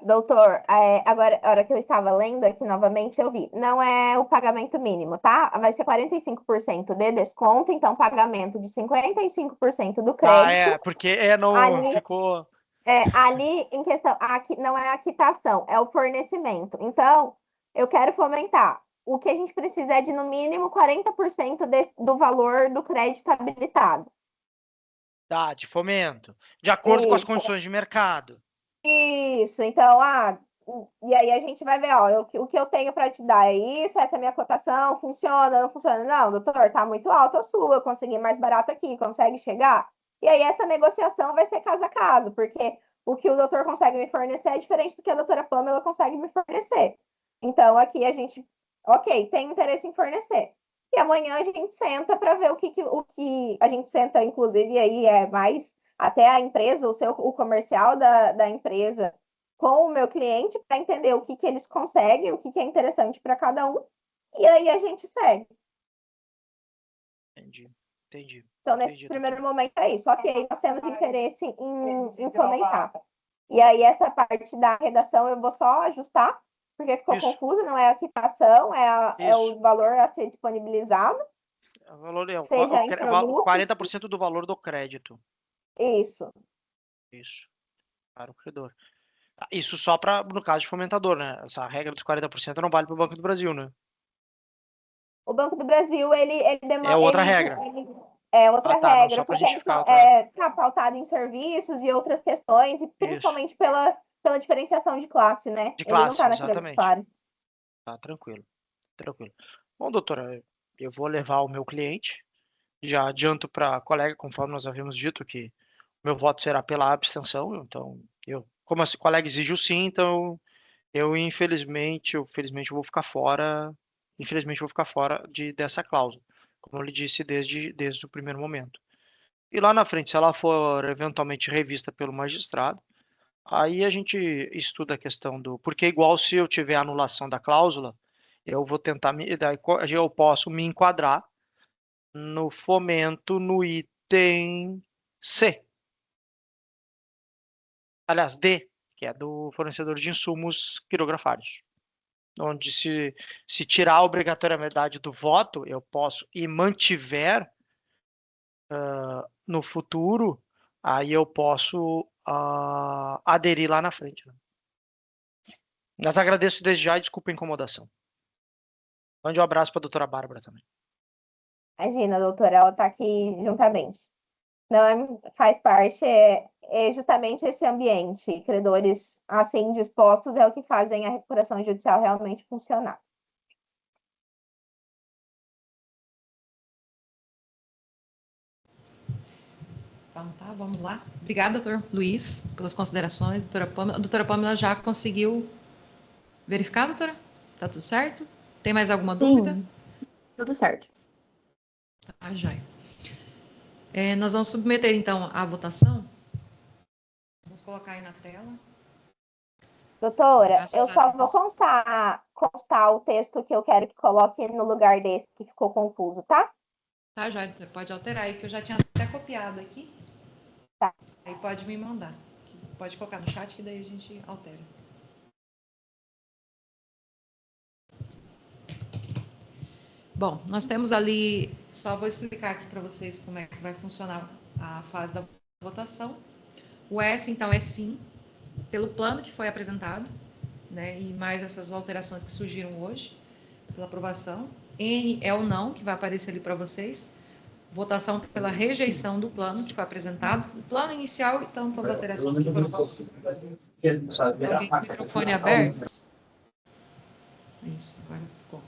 [SPEAKER 3] Doutor, agora, a hora que eu estava lendo aqui novamente, eu vi. Não é o pagamento mínimo, tá? Vai ser 45% de desconto, então pagamento de 55% do crédito.
[SPEAKER 5] Porque não
[SPEAKER 3] Ali,
[SPEAKER 5] ficou.
[SPEAKER 3] ali em questão, aqui não é a quitação, é o fornecimento. Então, eu quero fomentar. O que a gente precisa é de no mínimo 40% do valor do crédito habilitado.
[SPEAKER 5] Tá, de fomento. De acordo com as
[SPEAKER 3] Isso.
[SPEAKER 5] condições de mercado.
[SPEAKER 3] Isso, então, e aí a gente vai ver, ó, o que eu tenho para te dar é isso, essa é a minha cotação, funciona, não funciona? Não, doutor, tá muito alto a sua, eu consegui mais barato aqui, consegue chegar? E aí essa negociação vai ser caso a caso, porque o que o doutor consegue me fornecer é diferente do que a doutora Pamela consegue me fornecer. Então, aqui a gente, ok, tem interesse em fornecer. E amanhã a gente senta para ver o que a gente senta, inclusive, aí é mais até a empresa, o comercial da empresa com o meu cliente para entender o que eles conseguem, o que é interessante para cada um, e aí a gente segue.
[SPEAKER 5] Entendi.
[SPEAKER 3] Então, nesse primeiro momento é isso. Ok, nós temos interesse em fomentar. E aí, essa parte da redação eu vou só ajustar, porque ficou confuso, não é a quitação, é o valor a ser disponibilizado.
[SPEAKER 5] O valor
[SPEAKER 3] seja em produtos.
[SPEAKER 5] 40% do valor do crédito.
[SPEAKER 3] Isso.
[SPEAKER 5] Isso. Para o credor. Isso só para, no caso de fomentador, né? Essa regra dos 40% não vale para o Banco do Brasil, né?
[SPEAKER 3] O Banco do Brasil, ele demanda.
[SPEAKER 5] É outra regra.
[SPEAKER 3] É outra regra,
[SPEAKER 5] só pra
[SPEAKER 3] porque
[SPEAKER 5] gente
[SPEAKER 3] eles
[SPEAKER 5] ficar.
[SPEAKER 3] tá pautado em serviços e outras questões, e principalmente pela diferenciação de classe, né?
[SPEAKER 5] De
[SPEAKER 3] Ele não
[SPEAKER 5] classe,
[SPEAKER 3] tá na
[SPEAKER 5] exatamente.
[SPEAKER 3] claro.
[SPEAKER 5] Tá, tranquilo. Bom, doutora, eu vou levar o meu cliente. Já adianto para a colega, conforme nós havíamos dito, que meu voto será pela abstenção. Então, como a colega exige o sim, então eu infelizmente vou ficar fora. Infelizmente vou ficar fora dessa cláusula, como eu lhe disse desde o primeiro momento. E lá na frente, se ela for eventualmente revista pelo magistrado, aí a gente estuda a questão do. Porque, igual se eu tiver anulação da cláusula, eu vou tentar. Eu posso me enquadrar no fomento no item C. Aliás, D, que é do fornecedor de insumos quirografados. Onde se tirar a obrigatoriedade do voto, eu posso e mantiver no futuro, aí eu posso aderir lá na frente. Né? Mas agradeço desde já e desculpa a incomodação. Mande um abraço para a doutora Bárbara também.
[SPEAKER 3] Imagina, doutora, ela está aqui juntamente. Não faz parte, é justamente esse ambiente. Credores assim dispostos é o que fazem a recuperação judicial realmente funcionar.
[SPEAKER 1] Então, tá, vamos lá. Obrigada, doutor Luiz, pelas considerações. Doutora Pâmela. A doutora Pâmela já conseguiu verificar, doutora? Tá tudo certo? Tem mais alguma dúvida?
[SPEAKER 6] Sim, tudo certo.
[SPEAKER 1] Tá, joia. Nós vamos submeter, então, à votação. Vamos colocar aí na tela.
[SPEAKER 3] Doutora, eu só vou constar o texto que eu quero que coloque no lugar desse que ficou confuso, tá?
[SPEAKER 1] Tá, joia, doutora. Pode alterar aí, que eu já tinha até copiado aqui.
[SPEAKER 3] Tá.
[SPEAKER 1] Aí pode me mandar. Pode colocar no chat, que daí a gente altera. Bom, nós temos ali, só vou explicar aqui para vocês como é que vai funcionar a fase da votação. O S, então, é sim, pelo plano que foi apresentado, né, e mais essas alterações que surgiram hoje, pela aprovação. N é o não, que vai aparecer ali para vocês. Votação pela rejeição do plano que foi apresentado. O plano inicial, então, com as alterações que foram... Alguém com o microfone aberto? Isso, agora ficou.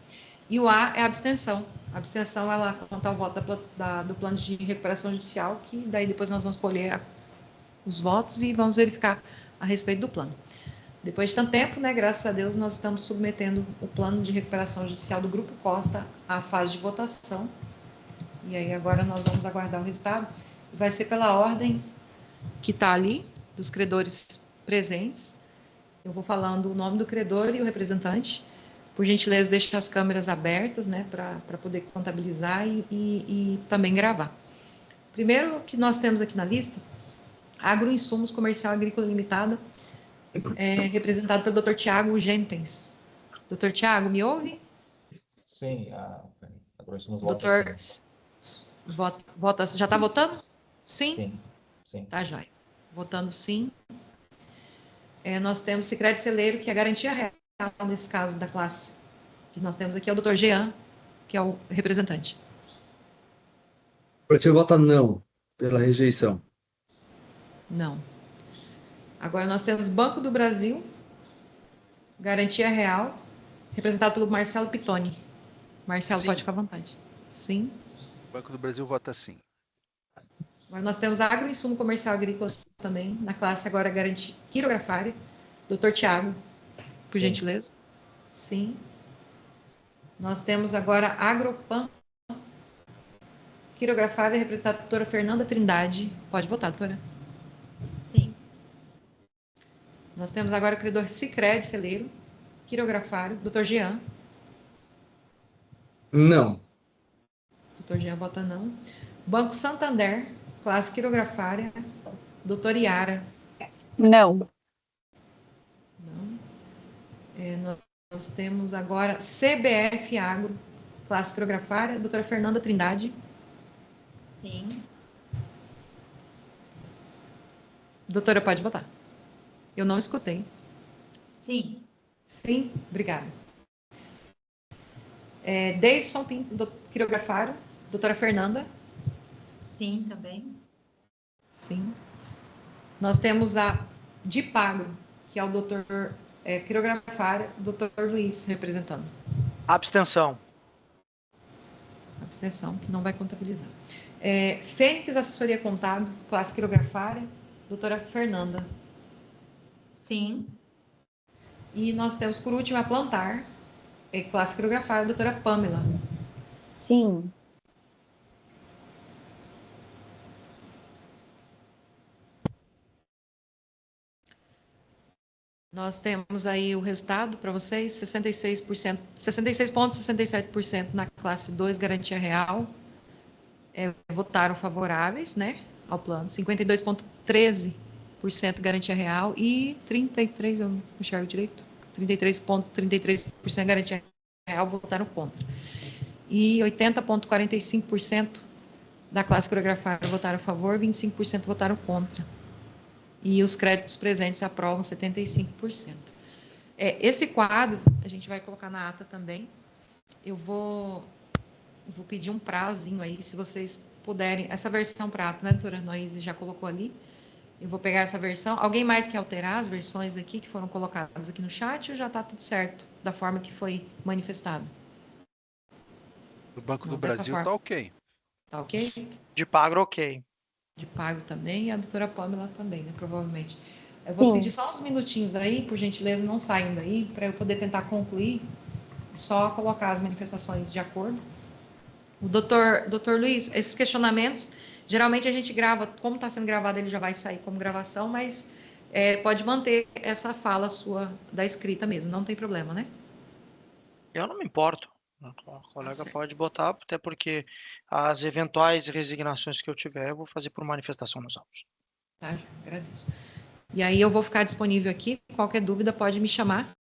[SPEAKER 1] E o A é a abstenção. A abstenção, ela conta o voto do plano de recuperação judicial, que daí depois nós vamos colher os votos e vamos verificar a respeito do plano. Depois de tanto tempo, né, graças a Deus, nós estamos submetendo o plano de recuperação judicial do Grupo Costa à fase de votação. E aí agora nós vamos aguardar o resultado. Vai ser pela ordem que está ali, dos credores presentes. Eu vou falando o nome do credor e o representante. Por gentileza, deixe as câmeras abertas, né, para poder contabilizar e também gravar. Primeiro que nós temos aqui na lista, Agroinsumos Comercial Agrícola Limitada, representado pelo Dr. Tiago Gentens. Dr. Tiago, me ouve?
[SPEAKER 7] Sim, a Grossumos vota
[SPEAKER 1] Doutor,
[SPEAKER 7] sim.
[SPEAKER 1] vota, já está votando? Sim?
[SPEAKER 7] Sim, sim.
[SPEAKER 1] Tá, joia. Votando sim. Nós temos Sicredi Celeiro, que é a garantia real nesse caso da classe. Que nós temos aqui é o Dr. Jean, que é o representante.
[SPEAKER 8] O coletivo vota não, pela rejeição.
[SPEAKER 1] Não. Agora nós temos Banco do Brasil, garantia real, representado pelo Marcelo Pitoni. Marcelo,
[SPEAKER 2] Sim.
[SPEAKER 1] pode ficar à vontade. Sim.
[SPEAKER 2] O Banco do Brasil vota sim.
[SPEAKER 1] Agora nós temos Agroinsumo Comercial Agrícola também, na classe agora garantia quirografária. Dr. Tiago, por
[SPEAKER 7] Sim.
[SPEAKER 1] gentileza. Sim. Nós temos agora Agropan, quirografária, representada pela doutora Fernanda Trindade. Pode votar, doutora.
[SPEAKER 4] Sim.
[SPEAKER 1] Nós temos agora o credor Sicredi Celeiro, quirografário, Dr. Jean.
[SPEAKER 8] Não.
[SPEAKER 1] Dr. Jean vota não. Banco Santander, classe quirografária, Dr. Iara.
[SPEAKER 9] Não.
[SPEAKER 1] Não. Nós temos agora CBF Agro, classe quirografária, doutora Fernanda Trindade.
[SPEAKER 4] Sim.
[SPEAKER 1] Doutora, pode votar. Eu não escutei.
[SPEAKER 4] Sim.
[SPEAKER 1] Sim, obrigada. Davidson Pinto, quirografário, doutora Fernanda.
[SPEAKER 4] Sim, também.
[SPEAKER 1] Sim. Nós temos a Dipagro, que é o doutor quirografário, doutor Luiz, representando.
[SPEAKER 5] Abstenção.
[SPEAKER 1] Abstenção, que não vai contabilizar. Fênix Assessoria Contábil, classe quirografária, doutora Fernanda.
[SPEAKER 4] Sim.
[SPEAKER 1] E nós temos, por último, a Plantar, classe quirografária, doutora Pamela.
[SPEAKER 6] Sim.
[SPEAKER 1] Nós temos aí o resultado para vocês, 66%, 66,67% na classe 2, garantia real, votaram favoráveis, né, ao plano, 52,13% garantia real e 33, eu não enxergo direito, 33,33% garantia real votaram contra. E 80,45% da classe coreografada votaram a favor, 25% votaram contra. E os créditos presentes aprovam 75%. Esse quadro, a gente vai colocar na ata também. Eu vou pedir um prazozinho aí, se vocês puderem. Essa versão para ata, né, doutora Noise já colocou ali. Eu vou pegar essa versão. Alguém mais quer alterar as versões aqui que foram colocadas aqui no chat ou já está tudo certo, da forma que foi manifestado?
[SPEAKER 2] Do Banco
[SPEAKER 1] Não,
[SPEAKER 2] do
[SPEAKER 1] dessa
[SPEAKER 2] Brasil
[SPEAKER 1] forma.
[SPEAKER 2] tá ok.
[SPEAKER 1] Tá ok?
[SPEAKER 5] De Pagro, ok.
[SPEAKER 1] De pago também, e a doutora Pamela também, né, provavelmente. Eu vou
[SPEAKER 6] Sim.
[SPEAKER 1] pedir só uns minutinhos aí, por gentileza, não saiam daí, para eu poder tentar concluir, só colocar as manifestações de acordo. O doutor Luiz, esses questionamentos, geralmente a gente grava, como está sendo gravado, ele já vai sair como gravação, mas pode manter essa fala sua da escrita mesmo, não tem problema, né?
[SPEAKER 5] Eu não me importo. O colega
[SPEAKER 1] certo.
[SPEAKER 5] pode botar, até porque as eventuais resignações que eu tiver, eu vou fazer por manifestação nos autos.
[SPEAKER 1] Tá, agradeço. E aí eu vou ficar disponível aqui, qualquer dúvida pode me chamar.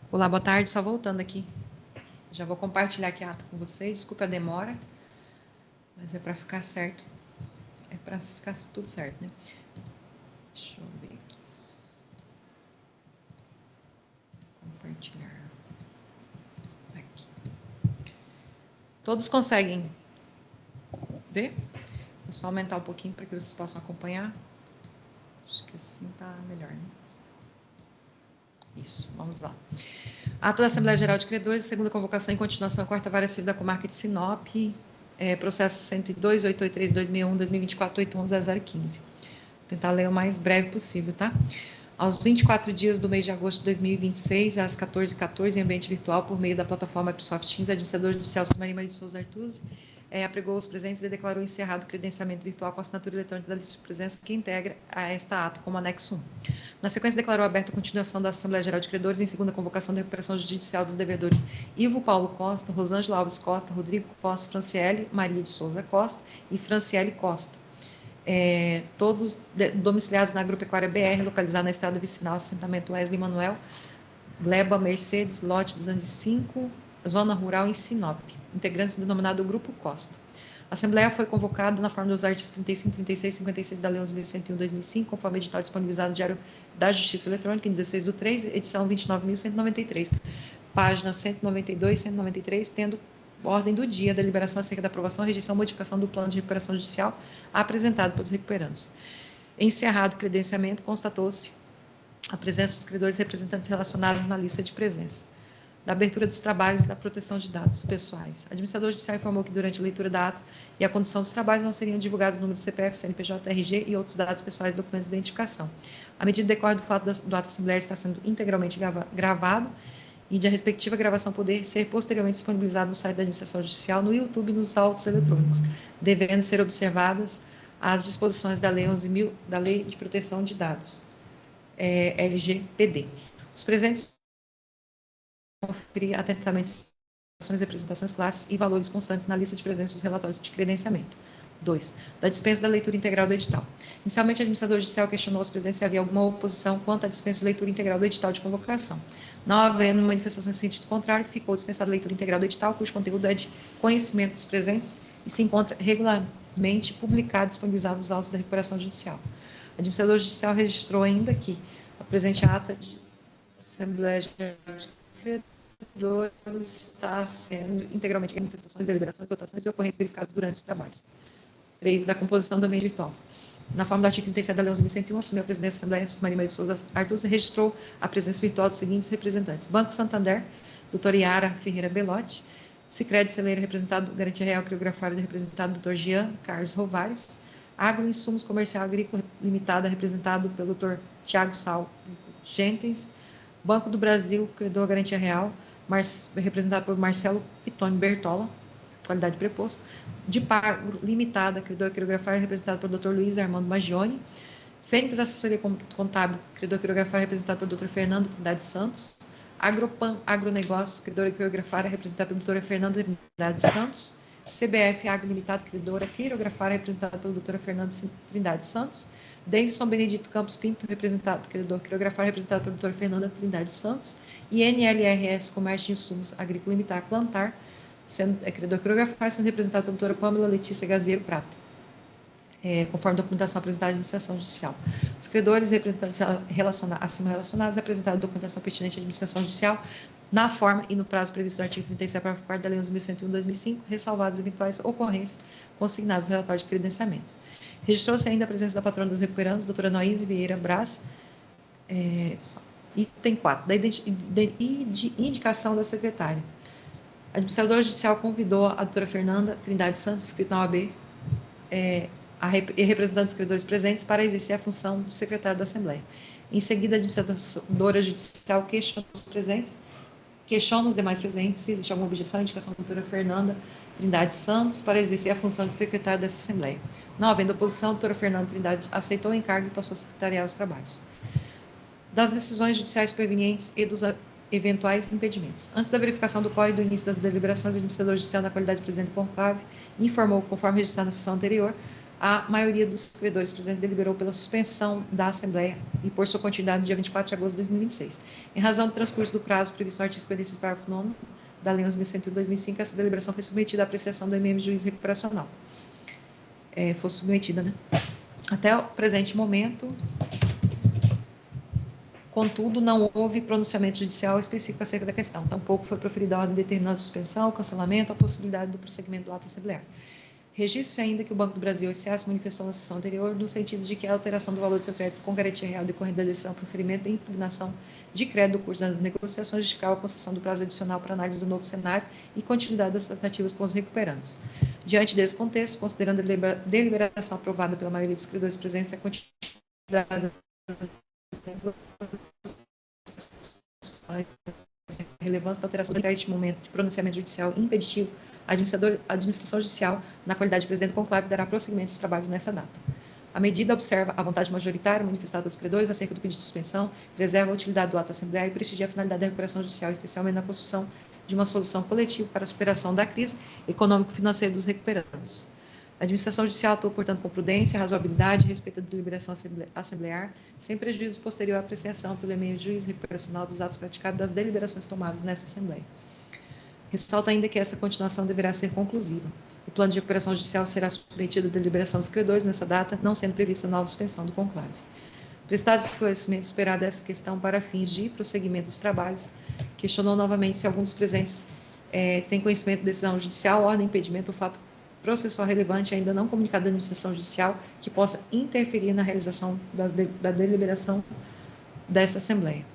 [SPEAKER 1] Olá, boa tarde, só voltando aqui. Já vou compartilhar aqui a ata com vocês. Desculpa a demora, mas é para ficar certo. É para ficar tudo certo, né? Deixa eu ver aqui. Compartilhar. Aqui. Todos conseguem ver? Vou só aumentar um pouquinho para que vocês possam acompanhar. Acho que assim tá melhor, né? Isso, vamos lá. Ato da Assembleia Geral de Credores, segunda convocação em continuação à quarta vara civil da comarca de Sinop, processo 102.883/2021-2024-8110015. Vou tentar ler o mais breve possível, tá? Aos 24 dias do mês de agosto de 2026, às 14h14, em ambiente virtual, por meio da plataforma Microsoft Teams, administrador judicial Susmani Maria de Souza Artuzzi apregou os presentes e declarou encerrado o credenciamento virtual com a assinatura eletrônica da lista de presença que integra a esta ata como anexo 1. Na sequência, declarou aberta a continuação da Assembleia Geral de Credores em segunda convocação da recuperação judicial dos devedores Ivo Paulo Costa, Rosângela Alves Costa, Rodrigo Costa, Franciele Maria de Souza Costa e Franciele Costa. Todos domiciliados na Agropecuária BR, localizada na estrada vicinal, assentamento Wesley Manuel, Gleba Mercedes, lote 205, zona rural em Sinop, integrantes do denominado Grupo Costa. A Assembleia foi convocada na forma dos artigos 35, 36 e 56 da Lei 11.101/2005, conforme edital disponibilizado no Diário da Justiça Eletrônica, em 16/3, edição 29.193, páginas 192 e 193, tendo ordem do dia da deliberação acerca da aprovação, rejeição ou modificação do plano de recuperação judicial apresentado pelos recuperandos. Encerrado o credenciamento, constatou-se a presença dos credores e representantes relacionados na lista de presença. Da abertura dos trabalhos e da proteção de dados pessoais. O administrador judicial informou que durante a leitura da ata e a condução dos trabalhos não seriam divulgados o número de CPF, CNPJ, RG e outros dados pessoais e documentos de identificação. A medida decorre do fato do ato da Assembleia estar sendo integralmente gravado e de a respectiva gravação poder ser posteriormente disponibilizada no site da administração judicial, no YouTube e nos autos eletrônicos, devendo ser observadas as disposições da Lei 11.000, da Lei de Proteção de Dados, LGPD. Os presentes conferir atentamente ações, representações, classes e valores constantes na lista de presença dos relatórios de credenciamento. 2. Da dispensa da leitura integral do edital. Inicialmente, o administrador judicial questionou aos presentes se havia alguma oposição quanto à dispensa de leitura integral do edital de convocação. Não havendo manifestação em sentido contrário, ficou dispensada a leitura integral do edital, cujo conteúdo é de conhecimento dos presentes e se encontra regularmente publicado e disponibilizado nos autos da recuperação judicial. O administrador judicial registrou ainda que a presente ata de Assembleia Geral de Credores está sendo integralmente manifestações, deliberações, votações e ocorrências verificadas durante os trabalhos. 3. Da composição do ambiente virtual. Na forma do artigo 37 da Lei 11.101, assumiu a presidência da Assembleia Susmani Maria de Souza Artuzzi e registrou a presença virtual dos seguintes representantes: Banco Santander, doutora Yara Ferreira Belotti, Sicredi Celeiro, representado Garantia Real Criografário, representado doutor Jean Carlos Rovares, Agroinsumos Comercial Agrícola Limitada, representado pelo doutor Tiago Sal Gentens, Banco do Brasil, credor Garantia Real, representado por Marcelo Pitoni Bertola, qualidade de preposto, de Pago Limitada, credor quirografário, representado pelo Dr. Luiz Armando Magione, Fênix Assessoria Contábil, credor quirografário, representado pelo Dr. Fernando Trindade Santos, Agropan Agronegócios, credora quirografária, representada pela doutora Fernanda Trindade Santos, CBF Agro Limitada, credora quirografária, representada pela doutora Fernanda Trindade Santos, Davidson Benedito Campos Pinto, representado, credor quirografário, representado pela doutora Fernanda Trindade Santos, e NLRS Comércio de Insumos Agrícola Limitar Plantar, sendo credor quirografário, sendo representado pela doutora Pâmela Letícia Gazeiro Prata, conforme a documentação apresentada à administração judicial. Os credores representantes acima relacionados apresentaram a documentação pertinente à administração judicial na forma e no prazo previsto no artigo 37, parágrafo 4 da Lei 11.101/2005, ressalvadas eventuais ocorrências consignadas no relatório de credenciamento. Registrou-se ainda a presença da patrona dos recuperandos, doutora Noíse Vieira Brás, item 4, da indicação da secretária. A administradora judicial convidou a doutora Fernanda Trindade Santos, inscrita na OAB, e representando os credores presentes para exercer a função de secretário da Assembleia. Em seguida, a administradora judicial questiona os presentes, questiona os demais presentes se existe alguma objeção à indicação da doutora Fernanda Trindade Santos para exercer a função de secretária dessa Assembleia. Não havendo oposição, a doutora Fernanda Trindade aceitou o encargo e passou a secretariar os trabalhos. Das decisões judiciais provenientes e dos eventuais impedimentos. Antes da verificação do quórum e do início das deliberações, o administrador judicial, na qualidade de presidente do conclave, informou, conforme registrado na sessão anterior, a maioria dos credores presentes deliberou pela suspensão da Assembleia e por sua continuidade no dia 24 de agosto de 2026. Em razão do transcurso do prazo previsto no artigo 56, parágrafo 9º da Lei 11.101 de 2005, essa deliberação foi submetida à apreciação do MM Juiz Recuperacional. Foi submetida, né? Até o presente momento, contudo, não houve pronunciamento judicial específico acerca da questão. Tampouco foi proferida a ordem determinando a suspensão, cancelamento, a possibilidade do prosseguimento do ato assemblear. Registre ainda que o Banco do Brasil S.A. se manifestou na sessão anterior no sentido de que a alteração do valor do seu crédito com garantia real decorrente da decisão proferimento e impugnação de crédito do curso das negociações justificava a concessão do prazo adicional para análise do novo cenário e continuidade das tratativas com os recuperandos. Diante desse contexto, considerando a deliberação aprovada pela maioria dos credores presentes, a continuidade a relevância da alteração até este momento de pronunciamento judicial impeditivo, a administração judicial, na qualidade de presidente do conclave, dará prosseguimento dos trabalhos nessa data. A medida observa a vontade majoritária manifestada dos credores acerca do pedido de suspensão, preserva a utilidade do ato assemblear e prestigia a finalidade da recuperação judicial, especialmente na construção de uma solução coletiva para a superação da crise econômico-financeira dos recuperandos. A administração judicial atua, portanto, com prudência, razoabilidade e respeito da deliberação assemblear, sem prejuízo posterior à apreciação pelo e-mail juiz recuperacional dos atos praticados das deliberações tomadas nessa Assembleia. Ressalta ainda que essa continuação deverá ser conclusiva. O plano de recuperação judicial será submetido à deliberação dos credores nessa data, não sendo prevista nova suspensão do conclave. Prestado esclarecimento superada essa questão para fins de prosseguimento dos trabalhos, questionou novamente se algum dos presentes tem conhecimento de decisão judicial, ordem, impedimento ou fato processual relevante ainda não comunicado à administração judicial que possa interferir na realização da deliberação dessa Assembleia.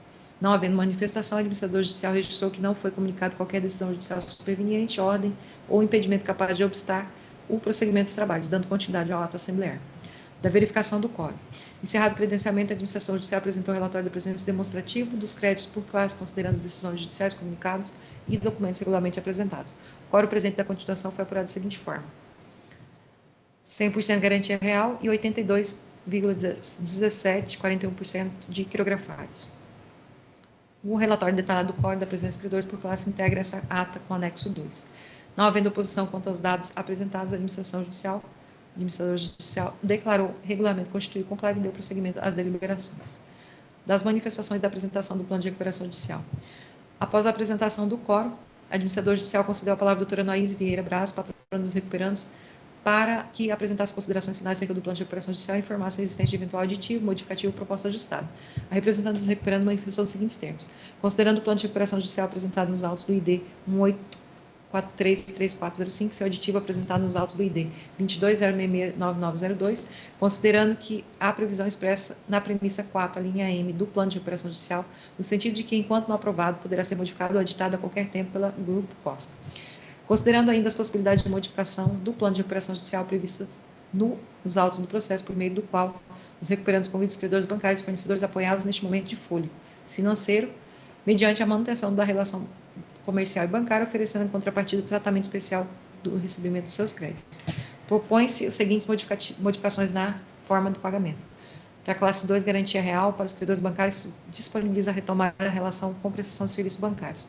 [SPEAKER 1] Não havendo manifestação, o administrador judicial registrou que não foi comunicado qualquer decisão judicial superveniente, ordem ou impedimento capaz de obstar o prosseguimento dos trabalhos, dando continuidade ao ato assemblear. Da verificação do quórum. Encerrado o credenciamento, a administração judicial apresentou o relatório da presença demonstrativo dos créditos por classe, considerando as decisões judiciais comunicados e documentos regularmente apresentados. O quórum presente da continuação foi apurado da seguinte forma: 100% garantia real e 82,1741% de quirografados. O relatório detalhado do quórum da presença de credores por classe integra essa ata com anexo 2. Não havendo oposição quanto aos dados apresentados, a administrador judicial declarou regularmente constituído conclave e deu prosseguimento às deliberações. Das manifestações da apresentação do plano de recuperação judicial. Após a apresentação do quórum, a administrador judicial concedeu a palavra à doutora Noíse Vieira Braz, patrona dos recuperandos, para que apresentasse considerações finais acerca do plano de recuperação judicial e informasse a existência de eventual aditivo, modificativo ou proposta ajustada. A representante dos recuperandos manifestou os seguintes termos: considerando o plano de recuperação judicial apresentado nos autos do ID 1843345, seu aditivo apresentado nos autos do ID 22069902, considerando que há previsão expressa na premissa 4, a linha M do plano de recuperação judicial, no sentido de que, enquanto não aprovado, poderá ser modificado ou aditado a qualquer tempo pela Grupo Costa. Considerando ainda as possibilidades de modificação do plano de recuperação judicial previsto nos autos do processo, por meio do qual os recuperandos convidam os credores bancários e fornecedores apoiados neste momento de fôlego financeiro, mediante a manutenção da relação comercial e bancária, oferecendo em contrapartida o tratamento especial do recebimento dos seus créditos. Propõe-se as seguintes modificações na forma do pagamento. Para a classe 2, garantia real, para os credores bancários, disponibiliza a retomar a relação com prestação de serviços bancários.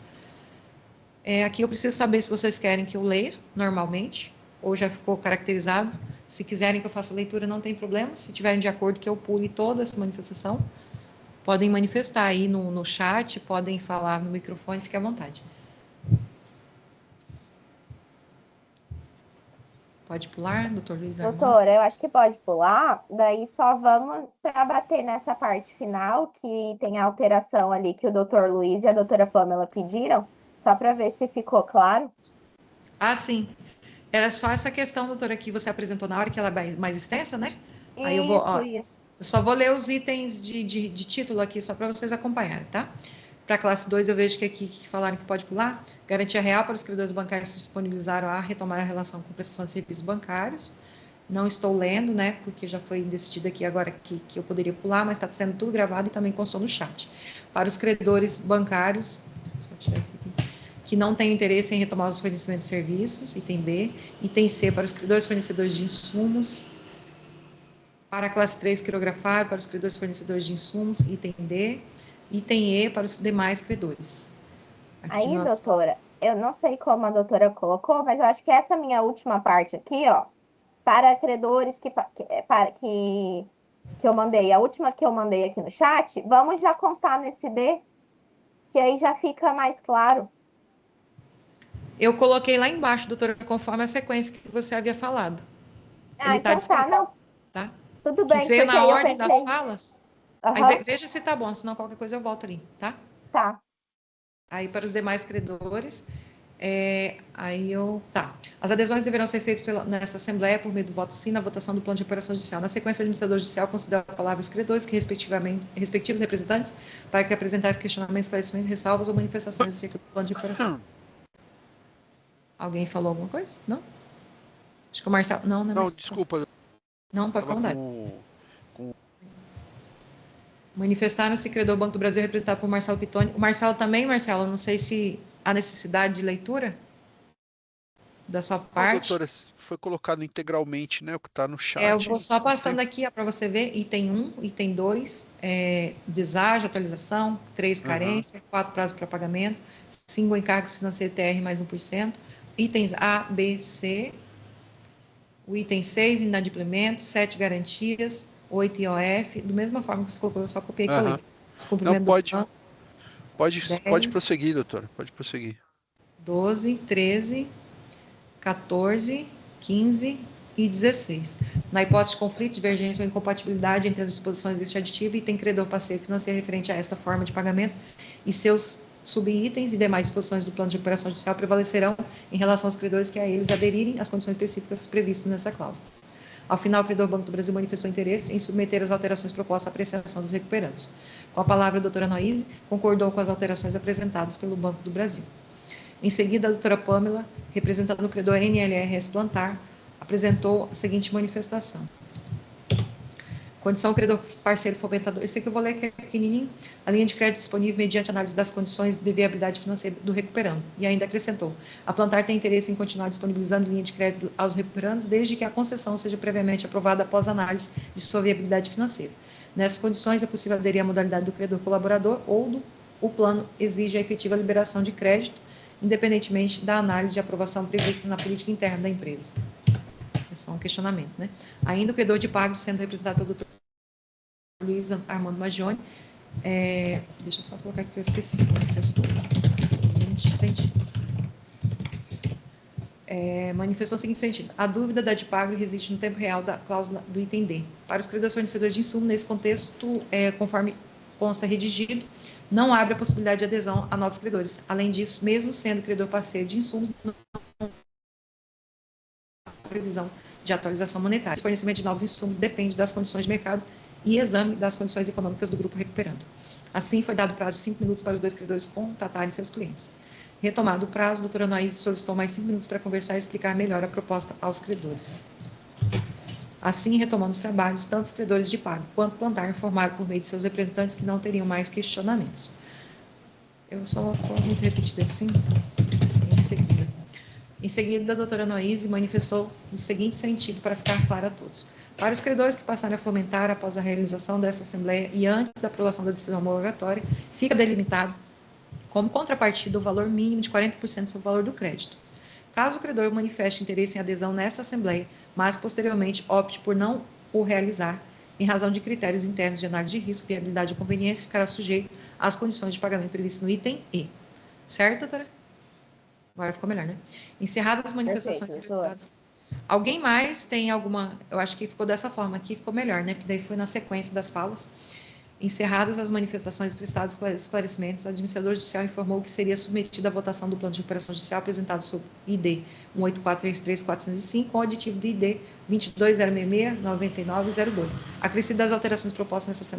[SPEAKER 1] Aqui eu preciso saber se vocês querem que eu leia normalmente, ou já ficou caracterizado. Se quiserem que eu faça a leitura, não tem problema. Se tiverem de acordo que eu pule toda essa manifestação, podem manifestar aí no chat, podem falar no microfone, fique à vontade. Pode pular, doutor Luiz Armando?
[SPEAKER 3] Doutora, eu acho que pode pular, daí só vamos para bater nessa parte final, que tem a alteração ali que o doutor Luiz e a doutora Pamela pediram, só para ver se ficou claro.
[SPEAKER 1] Ah, sim. Era só essa questão, doutora, que você apresentou na hora, que ela é mais extensa, né? Aí eu vou,
[SPEAKER 3] Isso.
[SPEAKER 1] Eu só vou ler os itens de título aqui, só para vocês acompanharem, tá? Para a classe 2, eu vejo que aqui que falaram que pode pular. Garantia real para os credores bancários que se disponibilizaram a retomar a relação com prestação de serviços bancários. Não estou lendo, né? Porque já foi decidido aqui agora que eu poderia pular, mas está sendo tudo gravado e também constou no chat. Para os credores bancários, só tirar isso aqui, que não têm interesse em retomar os fornecimentos de serviços, item B. Item C, para os credores fornecedores de insumos. Para a classe 3, quirografar, para os credores fornecedores de insumos, item D. Item E, para os demais credores. Aqui
[SPEAKER 3] Aí, doutora, eu não sei como a doutora colocou, mas eu acho que essa minha última parte aqui, ó, para credores que eu mandei, a última que eu mandei aqui no chat, vamos já constar nesse D, que aí já fica mais claro.
[SPEAKER 9] Eu coloquei lá embaixo, doutora, conforme a sequência que você havia falado.
[SPEAKER 3] Ah,
[SPEAKER 9] Ele está
[SPEAKER 3] então tá, não,
[SPEAKER 9] tá?
[SPEAKER 3] tudo
[SPEAKER 9] Que
[SPEAKER 3] bem,
[SPEAKER 9] veio
[SPEAKER 3] porque
[SPEAKER 9] na
[SPEAKER 3] aí eu
[SPEAKER 9] ordem das
[SPEAKER 3] pensei,
[SPEAKER 9] falas.
[SPEAKER 3] aham,
[SPEAKER 9] Aí veja se tá bom, senão qualquer coisa eu volto ali, tá?
[SPEAKER 3] tá.
[SPEAKER 9] Aí para os demais credores, tá. As adesões deverão ser feitas nessa Assembleia por meio do voto sim na votação do plano de operação judicial. Na sequência, o administrador judicial considera a palavra os credores, que respectivos representantes, para que apresentar questionamentos, esclarecimentos, ressalvas ou manifestações acerca do plano de operação. Alguém falou alguma coisa? Não? Acho que o Marcelo... Não,
[SPEAKER 2] Não, desculpa.
[SPEAKER 9] Não, pode falar.
[SPEAKER 2] Com...
[SPEAKER 9] Manifestaram-se credor Banco do Brasil representado por Marcelo Pitoni. O Marcelo também, Marcelo, não sei se há necessidade de leitura da sua parte.
[SPEAKER 2] Doutora, foi colocado integralmente, né? O que está no chat.
[SPEAKER 9] Eu vou só passando aqui para você ver. Item 1, item 2, deságio, atualização, 3, carência, 4, prazo para pagamento, 5, encargos financeiros TR mais 1%, itens A, B, C, o item 6, inadimplemento, 7, garantias, 8, IOF, da mesma forma que você colocou, eu só copiei e colei. Descumprimento
[SPEAKER 2] Não,
[SPEAKER 9] do plano.
[SPEAKER 2] pode prosseguir, doutora, pode prosseguir.
[SPEAKER 9] 12, 13, 14, 15 e 16. Na hipótese de conflito, divergência ou incompatibilidade entre as disposições deste aditivo, item credor parceiro financeiro referente a esta forma de pagamento e seus subitens e demais disposições do plano de operação judicial prevalecerão em relação aos credores que a eles aderirem às condições específicas previstas nessa cláusula. Ao final, o credor Banco do Brasil manifestou interesse em submeter as alterações propostas à apreciação dos recuperandos. Com a palavra, a doutora Noíse concordou com as alterações apresentadas pelo Banco do Brasil. Em seguida, a doutora Pamela, representando o credor NLRS Plantar, apresentou a seguinte manifestação. Condição credor parceiro fomentador. Esse aqui eu vou ler que é pequenininho. A linha de crédito disponível mediante análise das condições de viabilidade financeira do recuperando. E ainda acrescentou. A Plantar tem interesse em continuar disponibilizando linha de crédito aos recuperandos desde que a concessão seja previamente aprovada após análise de sua viabilidade financeira. Nessas condições, é possível aderir à modalidade do credor colaborador ou o plano exige a efetiva liberação de crédito, independentemente da análise de aprovação prevista na política interna da empresa. É só um questionamento, né? Ainda o credor de pago sendo representado pelo doutor Luiz Armando Magione, deixa eu só colocar aqui que eu esqueci, manifestou o seguinte sentido. A dúvida da DIPAGRE reside no tempo real da cláusula do item D. Para os credores fornecedores de insumo, nesse contexto, conforme consta redigido, não abre a possibilidade de adesão a novos credores. Além disso, mesmo sendo credor parceiro de insumos, não há previsão de atualização monetária. O fornecimento de novos insumos depende das condições de mercado e exame das condições econômicas do grupo recuperando. Assim, foi dado prazo de 5 minutos para os dois credores contatarem seus clientes. Retomado o prazo, a doutora Anaíse solicitou mais 5 minutos para conversar e explicar melhor a proposta aos credores. Assim, retomando os trabalhos, tanto os credores de pago quanto Plantar informaram por meio de seus representantes que não teriam mais questionamentos. Eu só vou muito repetido assim, em seguida. Em seguida, a doutora Noíse manifestou o seguinte sentido para ficar claro a todos. Para os credores que passarem a fomentar após a realização dessa Assembleia e antes da aprovação da decisão homologatória, fica delimitado como contrapartida o valor mínimo de 40% sobre o valor do crédito. Caso o credor manifeste interesse em adesão nessa Assembleia, mas posteriormente opte por não o realizar, em razão de critérios internos de análise de risco, viabilidade e conveniência, ficará sujeito às condições de pagamento previstas no item E. Certo, doutora? Agora ficou melhor, né? Encerradas as manifestações realizadas. Alguém mais tem alguma... Eu acho que ficou dessa forma aqui, ficou melhor, né? Porque daí foi na sequência das falas. Encerradas as manifestações prestadas esclarecimentos, o administrador judicial informou que seria submetido à votação do plano de recuperação judicial apresentado sob ID 18433-405, com o aditivo de ID 2206699902, acrescido das alterações propostas nessa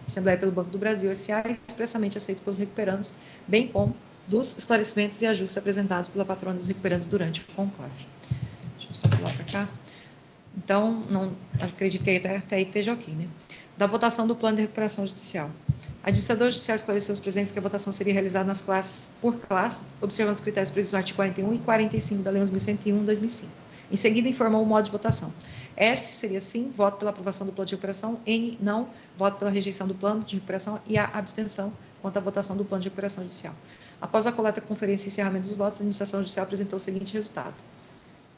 [SPEAKER 9] Assembleia pelo Banco do Brasil S.A. expressamente aceito pelos recuperandos, bem como dos esclarecimentos e ajustes apresentados pela patrona dos recuperandos durante o conclave. Deixa eu só pular para cá. Então, não acreditei até aí que esteja ok, né? Da votação do plano de recuperação judicial. A administradora judicial esclareceu aos presentes que a votação seria realizada nas classes por classe, observando os critérios previstos no artigo 41 e 45 da Lei 11.101/2005. Em seguida, informou o modo de votação. S seria sim, voto pela aprovação do plano de recuperação. N, não, voto pela rejeição do plano de recuperação. E a abstenção quanto à votação do plano de recuperação judicial. Após a coleta, conferência e encerramento dos votos, a administração judicial apresentou o seguinte resultado.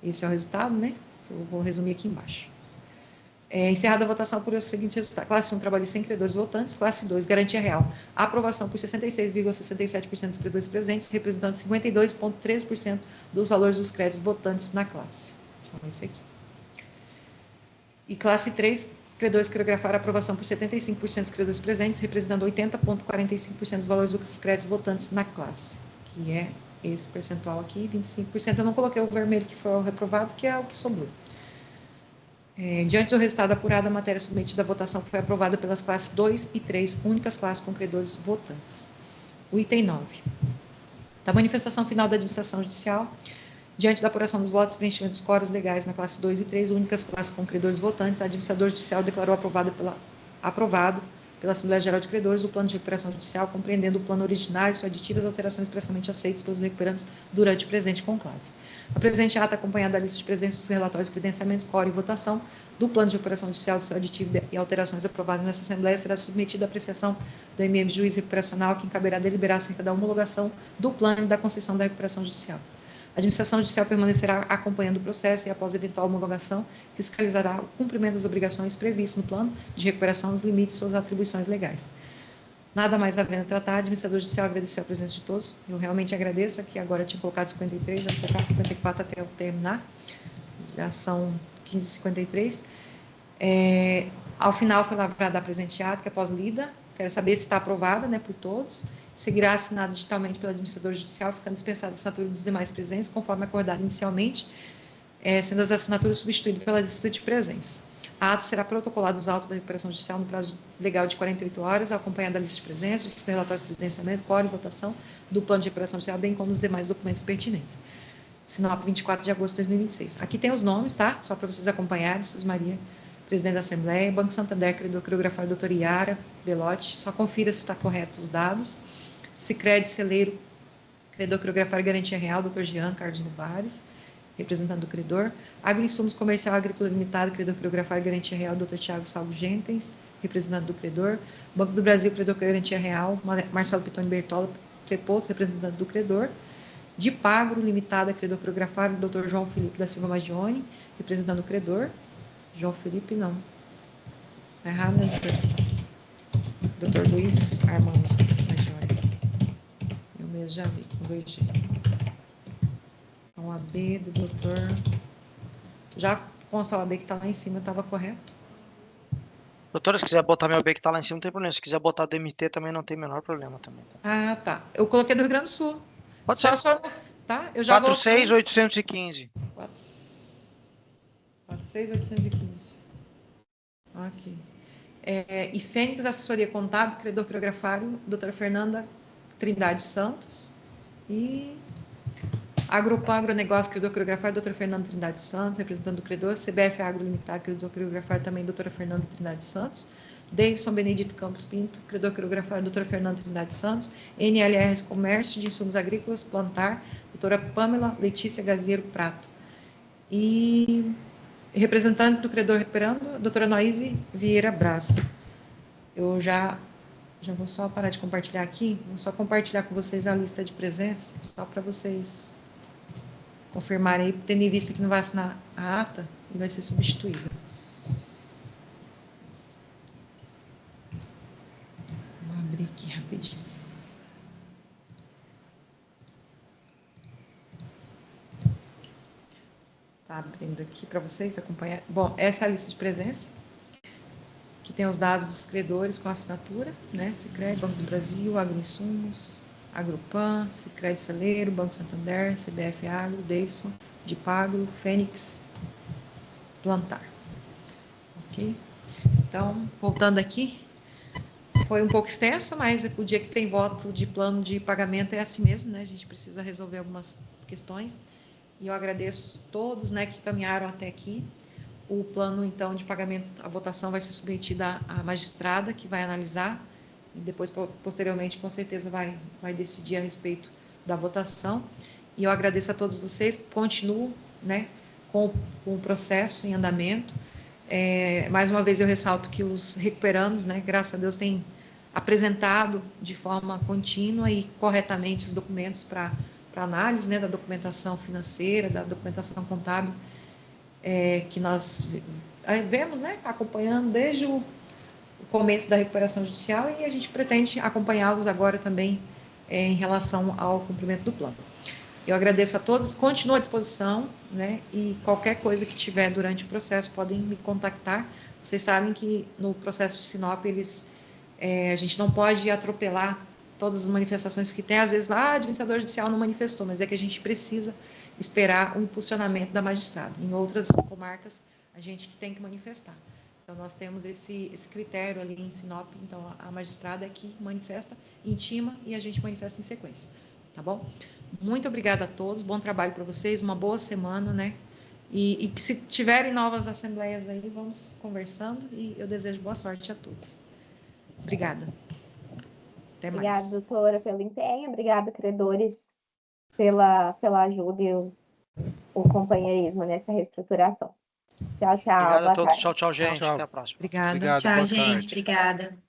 [SPEAKER 9] Esse é o resultado, né? Eu vou resumir aqui embaixo. Encerrada a votação por os seguintes resultados. Classe 1, trabalhista sem credores votantes. Classe 2, garantia real. Aprovação por 66,67% dos credores presentes, representando 52,13% dos valores dos créditos votantes na classe. São esse aqui. E classe 3, credores que coreografaram a aprovação por 75% dos credores presentes, representando 80,45% dos valores dos créditos votantes na classe. Que é esse percentual aqui, 25%. Eu não coloquei o vermelho que foi o reprovado, que é o que sobrou. Diante do resultado apurado, a matéria submetida à votação foi aprovada pelas classes 2 e 3, únicas classes com credores votantes. O item 9. Da manifestação final da administração judicial, diante da apuração dos votos e preenchimento dos quóruns legais na classe 2 e 3, únicas classes com credores votantes, a administrador judicial declarou aprovado pela Assembleia Geral de Credores o plano de recuperação judicial, compreendendo o plano originário e suas aditivas alterações expressamente aceitas pelos recuperantes durante o presente conclave. A presente ata, acompanhada da lista de presença dos relatórios de credenciamentos, quórum e votação do plano de recuperação judicial, seu aditivo e alterações aprovadas nessa Assembleia, será submetida à apreciação do MM Juiz Recuperacional, que encaberá deliberar acerca da homologação do plano e da concessão da recuperação judicial. A administração judicial permanecerá acompanhando o processo e, após eventual homologação, fiscalizará o cumprimento das obrigações previstas no plano de recuperação nos limites de suas atribuições legais. Nada mais havendo a tratar, a administrador judicial agradeceu a presença de todos. Eu realmente agradeço. Aqui agora eu tinha colocado 53, vou colocar 54 até eu terminar. Já são 15h53. Ao final foi lavrada a presente ata, que após lida, quero saber se está aprovada, né, por todos. Seguirá assinada digitalmente pelo administrador judicial, ficando dispensada a assinatura dos demais presentes, conforme acordado inicialmente, sendo as assinaturas substituídas pela lista de presença. A ata será protocolada nos autos da recuperação judicial no prazo legal de 48 horas, acompanhada da lista de presença, os relatórios de credenciamento, quórum e votação do plano de recuperação judicial, bem como os demais documentos pertinentes. Sinop, 24 de agosto de 2026. Aqui tem os nomes, tá? Só para vocês acompanharem. Sus Maria, presidente da Assembleia. Banco Santander, credor coreografado, doutora Iara Belotti. Só confira se está correto os dados. Sicredi, celeiro, credor coreografado, garantia real, doutor Jean Carlos Novares, representante do credor. Agroinsumos Comercial Agrícola Limitado, credor coreografado, garantia real, doutor Tiago Salvo Gentens, representante do credor. Banco do Brasil, credor garantia real, Marcelo Pitoni Bertola, preposto, representante do credor. De Pagro Limitada, credor coreografado, doutor João Felipe da Silva Magione, representando o credor. João Felipe, não. Está errado, né, doutor? Doutor Luiz Armando Magione. Eu mesmo já vi, com 2G. Então, a B do doutor... Já consta o AB que está lá em cima, estava correto?
[SPEAKER 5] Doutora, se quiser botar meu AB que está lá em cima, não tem problema. Se quiser botar DMT também, não tem o menor problema também.
[SPEAKER 9] Ah, tá. Eu coloquei do Rio Grande do Sul.
[SPEAKER 5] Pode ser.
[SPEAKER 9] Só, tá? Eu já
[SPEAKER 5] 46815.
[SPEAKER 9] 46815. Ok. E Fênix, assessoria contábil, credor coreografário, doutora Fernanda Trindade Santos. E Agropan Agronegócio, credor coreografário, doutora Fernanda Trindade Santos, representando o credor. CBF Agro Limitado, credor coreografário, também doutora Fernanda Trindade Santos. Davidson Benedito Campos Pinto, credor coreografário, doutora Fernanda Trindade Santos. NLRs Comércio de Insumos Agrícolas, Plantar, doutora Pamela Letícia Gaziero Prato. E representante do credor recuperando, doutora Noíse Vieira Braz. Eu já vou só parar de compartilhar aqui, vou só compartilhar com vocês a lista de presença, só para vocês confirmarem aí, tendo em vista que não vai assinar a ata e vai ser substituída. Vou abrir aqui rapidinho. Tá abrindo aqui para vocês acompanhar. Bom, essa é a lista de presença, que tem os dados dos credores com assinatura, né? Sicredi, Banco do Brasil, Agroinsumos, Agropan, Sicredi Celeiro, Banco Santander, CBF Agro, Davidson, de Pagro, Fênix, Plantar. Ok? Então, voltando aqui, foi um pouco extenso, mas o dia que tem voto de plano de pagamento é assim mesmo, né? A gente precisa resolver algumas questões. E eu agradeço todos, né, que caminharam até aqui. O plano, então, de pagamento, a votação vai ser submetida à magistrada, que vai analisar, e depois, posteriormente, com certeza, vai decidir a respeito da votação. E eu agradeço a todos vocês, continuo, né, com o processo em andamento. Mais uma vez, eu ressalto que os recuperandos, né, graças a Deus, têm apresentado de forma contínua e corretamente os documentos para análise, né, da documentação financeira, da documentação contábil, que nós vemos, né, acompanhando desde o começo da recuperação judicial e a gente pretende acompanhá-los agora também em relação ao cumprimento do plano. Eu agradeço a todos, continuo à disposição, né, e qualquer coisa que tiver durante o processo podem me contactar. Vocês sabem que no processo de Sinop a gente não pode atropelar todas as manifestações que tem, às vezes lá, a administrador judicial não manifestou, mas é que a gente precisa esperar o impulsionamento da magistrada. Em outras comarcas, a gente tem que manifestar. Então, nós temos esse critério ali em Sinop, então a magistrada é que manifesta, intima e a gente manifesta em sequência, tá bom? Muito obrigada a todos, bom trabalho para vocês, uma boa semana, né? E se tiverem novas assembleias aí, vamos conversando e eu desejo boa sorte a todos. Obrigada. Até mais.
[SPEAKER 3] Obrigada, doutora, pelo empenho. Obrigada, credores, pela ajuda e o companheirismo nessa reestruturação. Tchau, tchau.
[SPEAKER 5] Obrigado a
[SPEAKER 3] Boa
[SPEAKER 5] todos.
[SPEAKER 3] tarde.
[SPEAKER 5] Tchau, tchau, gente.
[SPEAKER 2] Tchau.
[SPEAKER 5] Até a próxima.
[SPEAKER 9] Obrigada.
[SPEAKER 2] Obrigado,
[SPEAKER 4] Tchau,
[SPEAKER 2] boa
[SPEAKER 4] gente.
[SPEAKER 2] tarde.
[SPEAKER 4] Obrigada.